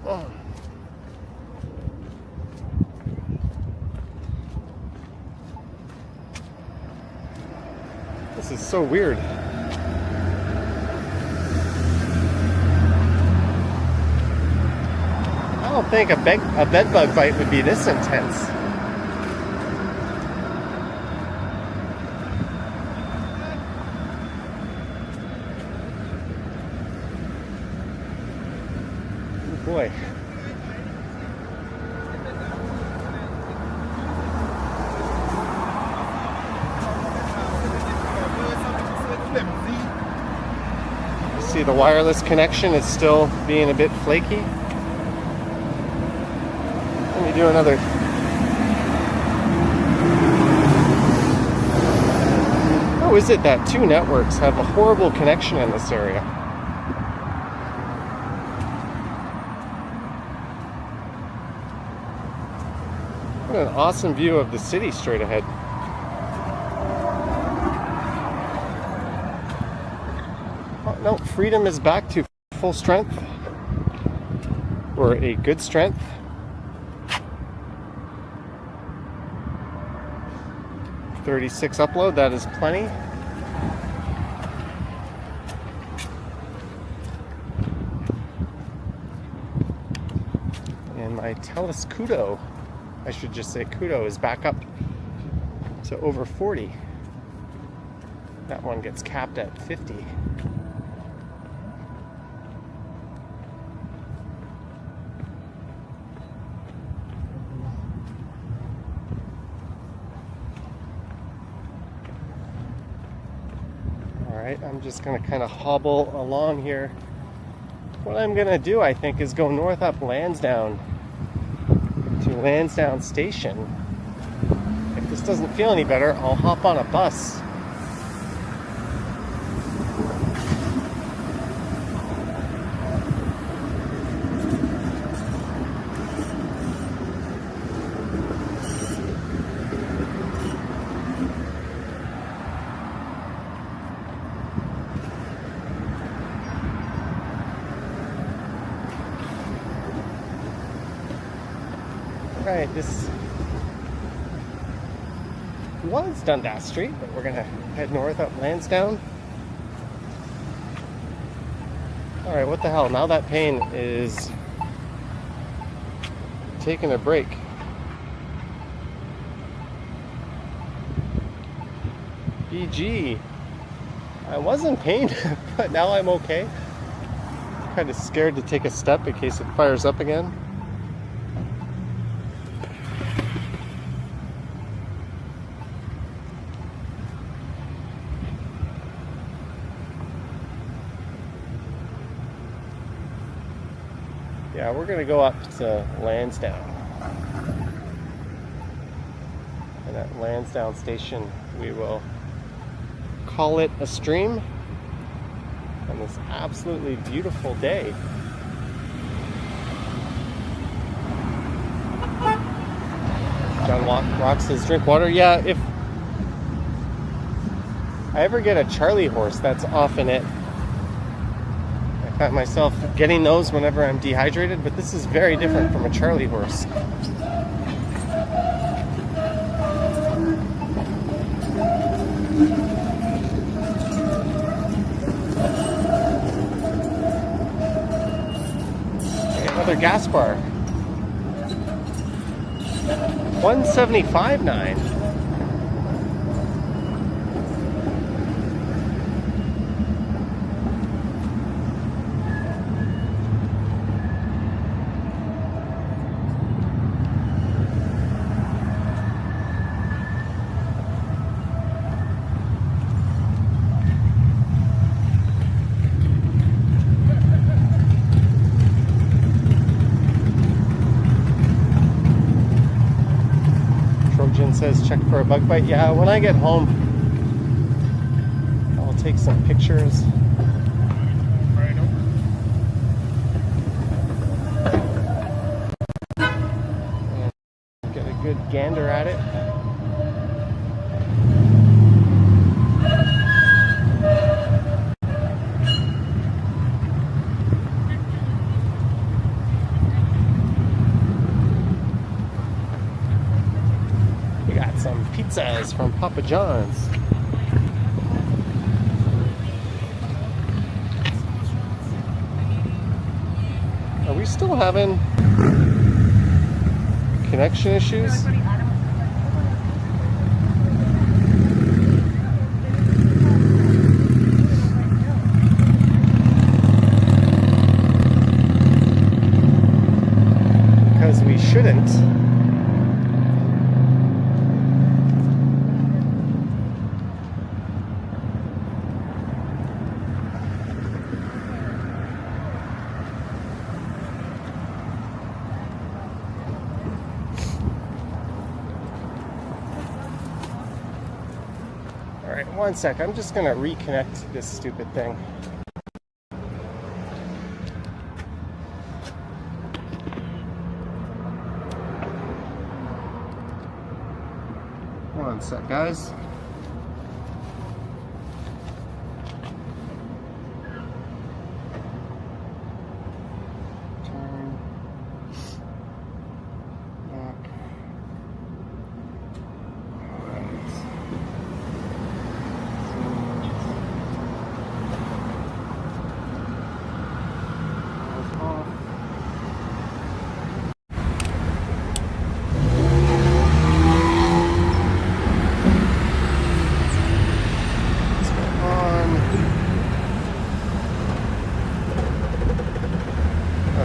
Oh. This is so weird. I don't think a bed bug bite would be this intense. Oh boy. See, the wireless connection is still being a bit flaky. Let me do another. How is it that two networks have a horrible connection in this area? What an awesome view of the city straight ahead. No, Freedom is back to full strength, or a good strength. .36 upload, that is plenty. And my telescudo, I should just say Kudo, is back up to over 40. That one gets capped at 50. I'm just going to kind of hobble along here. What I'm going to do, I think, is go north up Lansdowne to Lansdowne Station. If this doesn't feel any better, I'll hop on a bus. Right, this was Dundas Street, but we're gonna head north up Lansdowne. Alright, what the hell? Now that pain is taking a break. BG. I was in pain, but now I'm okay. Kind of scared to take a step in case it fires up again. Yeah, we're gonna go up to Lansdowne. And at Lansdowne Station, we will call it a stream on this absolutely beautiful day. John Rock says, drink water. Yeah, if I ever get a Charlie horse, that's often it. I find myself getting those whenever I'm dehydrated, but this is very different from a Charlie horse. Another gas bar. 175.9. Says check for a bug bite. Yeah, when I get home I'll take some pictures. And get a good gander at it. Pizzas from Papa John's. Are we still having connection issues? Because we shouldn't. One sec, I'm just gonna reconnect this stupid thing. One sec, guys.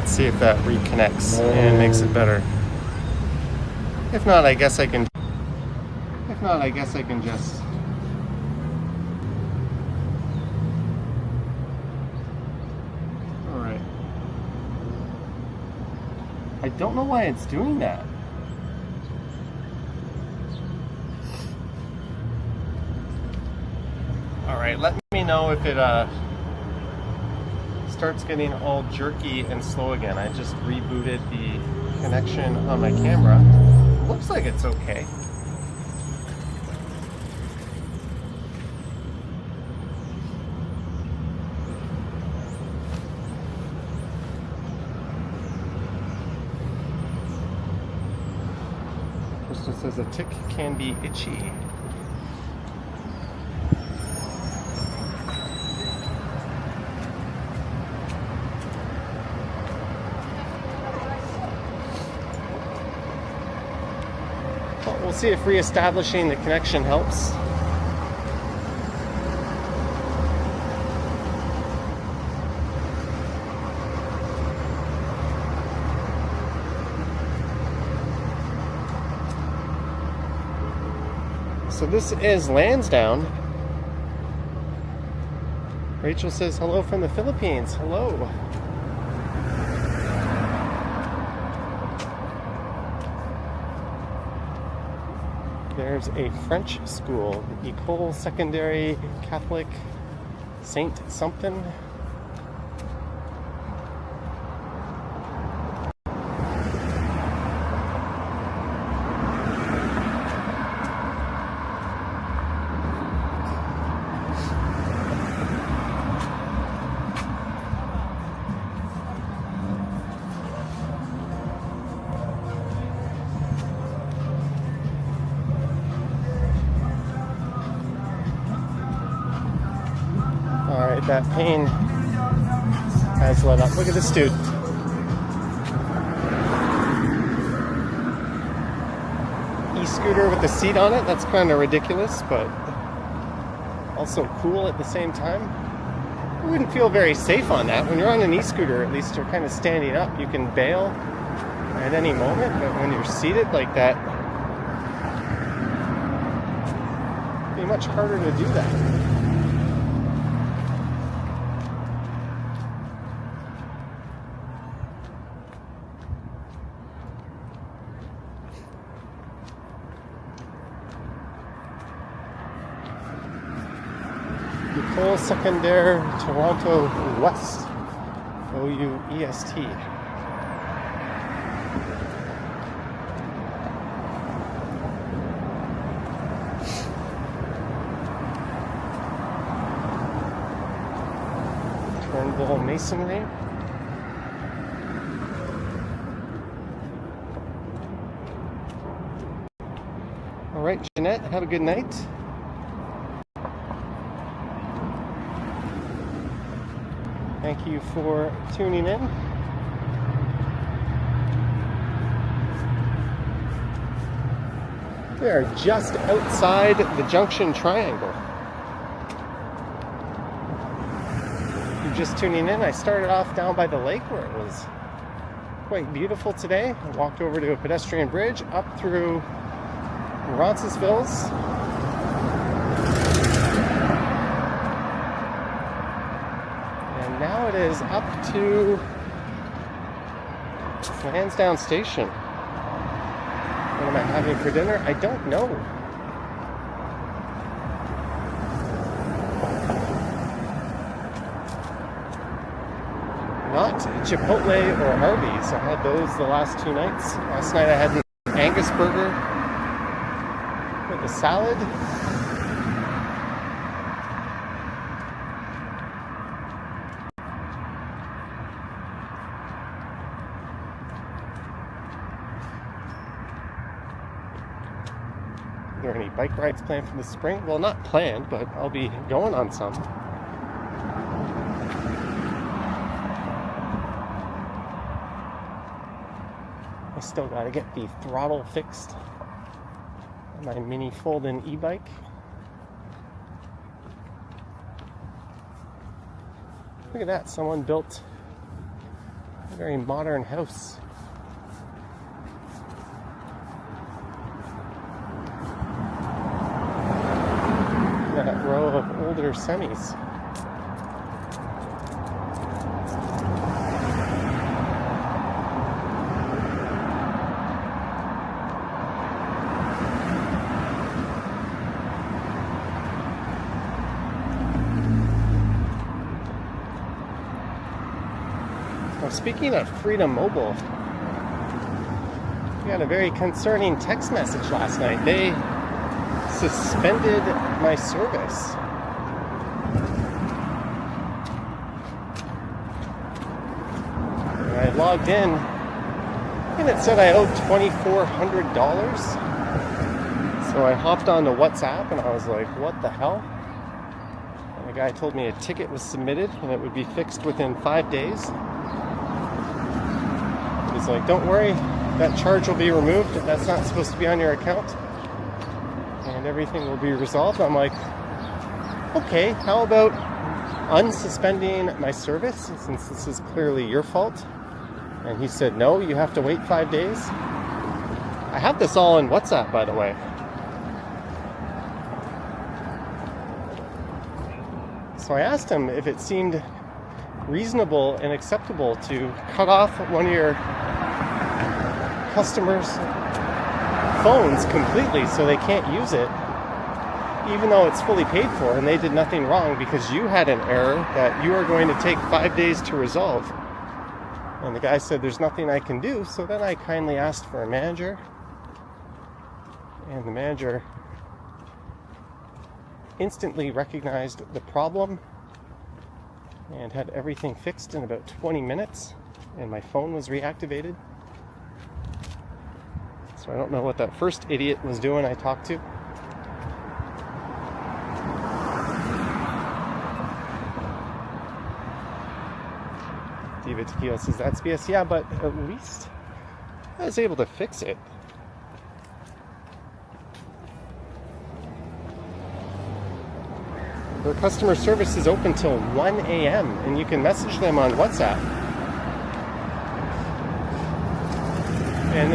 See if that reconnects and makes it better. If not, I guess I can. If not, I guess I can just. All right. I don't know why it's doing that. All right, let me know if it starts getting all jerky and slow again. I just rebooted the connection on my camera. Looks like it's okay. Krista says a tick can be itchy. We'll see if reestablishing the connection helps. So this is Lansdowne. Rachel says hello from the Philippines. Hello. there's a French school, École Secondary Catholic Saint something. Alright, that pain has let up. Look at this dude. E-scooter with the seat on it. That's kind of ridiculous, but also cool at the same time. I wouldn't feel very safe on that. When you're on an e-scooter, at least you're kind of standing up. You can bail at any moment, but when you're seated like that, it'd be much harder to do that. École Secondaire Toronto West, O-U-E-S-T. Turnbull Masonry. All right, Jeanette, have a good night. Thank you for tuning in. We are just outside the Junction Triangle. If you're just tuning in, I started off down by the lake where it was quite beautiful today. I walked over to a pedestrian bridge up through Roncesvalles. Now it is up to Lansdowne Station. What am I having for dinner? I don't know. Not Chipotle or Arby's. I had those the last 2 nights. Last night I had an Angus burger with a salad. Are there any bike rides planned for the spring? Well, not planned, but I'll be going on some. I still gotta get the throttle fixed on my mini fold-in e-bike. Look at that, someone built a very modern house. That row of older semis. Well, speaking of Freedom Mobile, we got a very concerning text message last night. They suspended my service. And I logged in and it said I owed $2,400. So I hopped onto WhatsApp and I was like, what the hell? And the guy told me a ticket was submitted and it would be fixed within 5 days. He's like, don't worry, that charge will be removed. That's not supposed to be on your account. And everything will be resolved. I'm like, okay, how about unsuspending my service since this is clearly your fault? And he said, no, you have to wait 5 days. I have this all in WhatsApp, by the way. So I asked him if it seemed reasonable and acceptable to cut off one of your customers' phones completely so they can't use it, even though it's fully paid for, and they did nothing wrong because you had an error that you are going to take 5 days to resolve. And the guy said, there's nothing I can do. So then I kindly asked for a manager, and the manager instantly recognized the problem and had everything fixed in about 20 minutes, and my phone was reactivated. So I don't know what that first idiot was doing I talked to. Diva Tequila says that's BS. Yeah, but at least I was able to fix it. Their customer service is open till 1 a.m. and you can message them on WhatsApp. And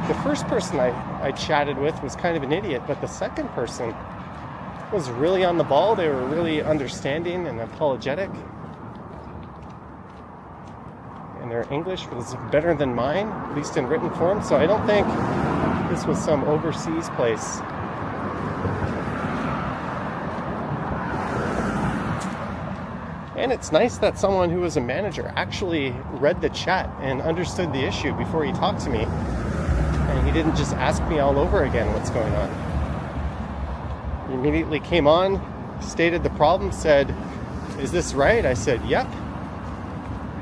the first person I chatted with was kind of an idiot, but the second person was really on the ball. They were really understanding and apologetic. And their English was better than mine, at least in written form, so I don't think this was some overseas place. And it's nice that someone who was a manager actually read the chat and understood the issue before he talked to me. And he didn't just ask me all over again what's going on. He immediately came on, stated the problem, said, "Is this right?" I said, "Yep."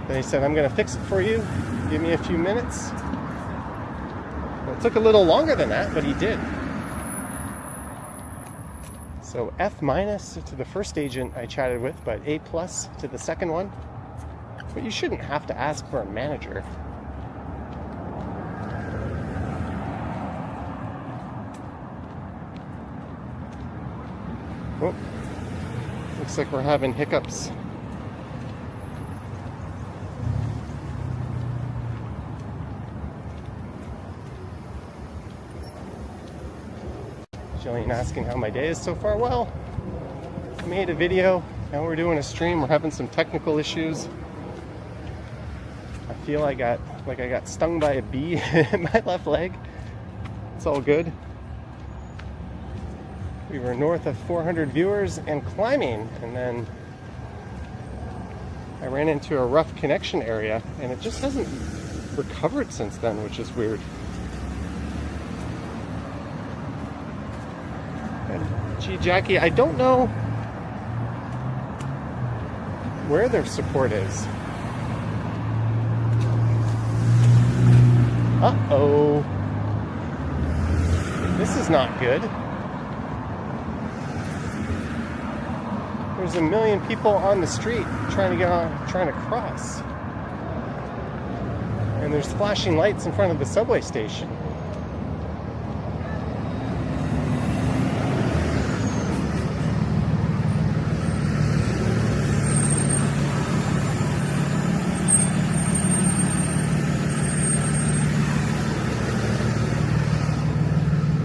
Then he said, "I'm going to fix it for you. Give me a few minutes." Well, it took a little longer than that, but he did. So F- to the first agent I chatted with, but A+ to the second one. But you shouldn't have to ask for a manager. Oh, looks like we're having hiccups. Jillian asking how my day is so far. Well, I made a video, now we're doing a stream. We're having some technical issues. I feel I got stung by a bee in my left leg. It's all good. We were north of 400 viewers and climbing, and then I ran into a rough connection area, and it just hasn't recovered since then, which is weird. Gee, Jackie, I don't know where their support is. Uh-oh. This is not good. There's a million people on the street trying to get on, trying to cross. And there's flashing lights in front of the subway station.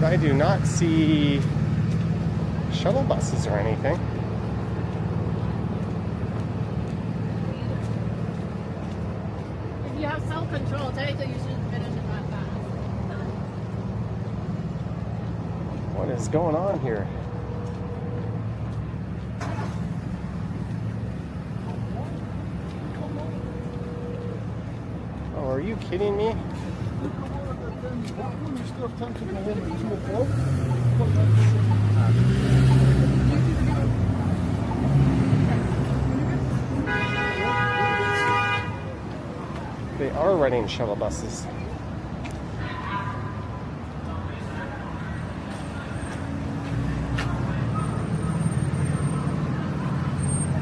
I do not see shuttle buses or anything. If you have self-control, technically you shouldn't finish it that fast. What is going on here? Oh, are you kidding me? They are running shuttle buses.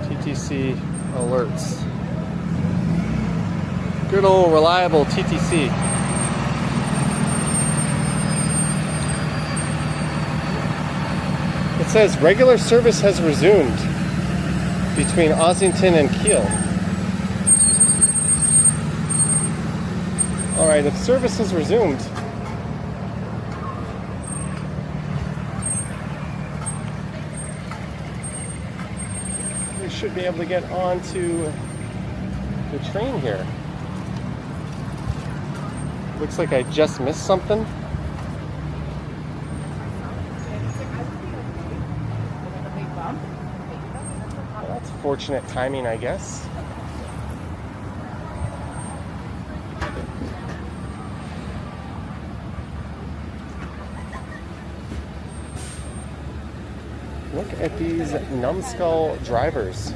TTC alerts. Good old reliable TTC. It says regular service has resumed between Ossington and Kiel. Alright, if service has resumed, we should be able to get onto the train here. Looks like I just missed something. unfortunate timing, I guess. Look at these numbskull drivers.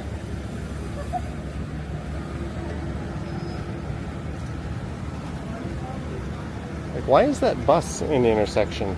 Like, why is that bus in the intersection?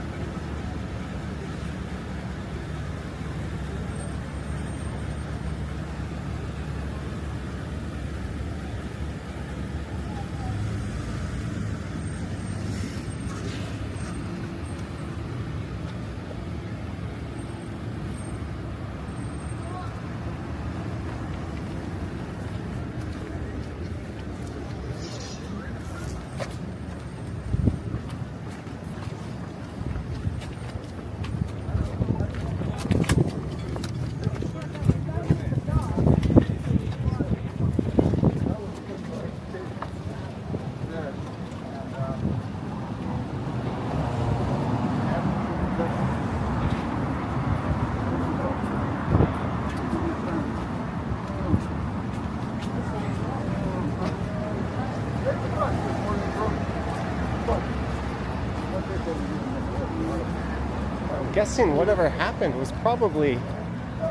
I'm guessing whatever happened was probably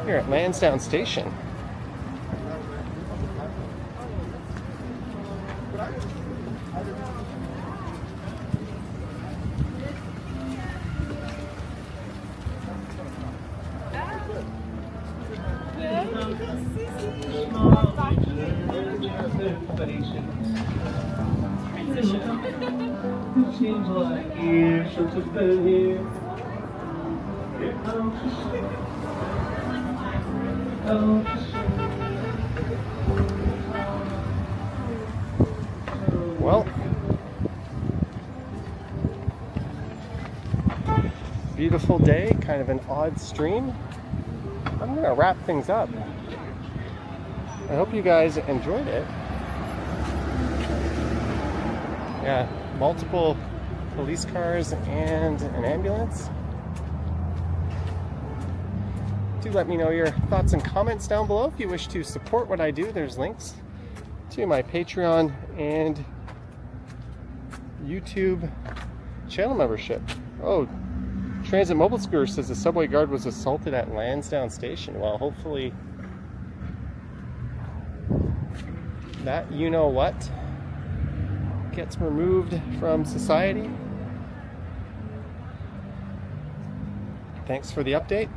here at Lansdowne Station. Seems like years since I've been here. Well, beautiful day, kind of an odd stream. I'm gonna wrap things up. I hope you guys enjoyed it. Yeah, multiple police cars and an ambulance. Do let me know your thoughts and comments down below. If you wish to support what I do, there's links to my Patreon and YouTube channel membership. Oh, Transit Mobile Scooter says the subway guard was assaulted at Lansdowne Station. Well, hopefully that you-know-what gets removed from society. Thanks for the update.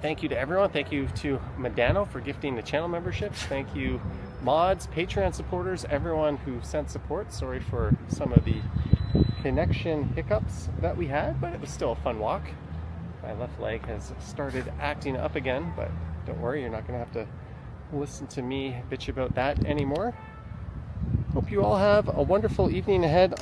Thank you to everyone. Thank you to Medano for gifting the channel memberships. Thank you mods, Patreon supporters, everyone who sent support. Sorry for some of the connection hiccups that we had, but it was still a fun walk. My left leg has started acting up again, but don't worry, you're not going to have to listen to me bitch about that anymore. Hope you all have a wonderful evening ahead.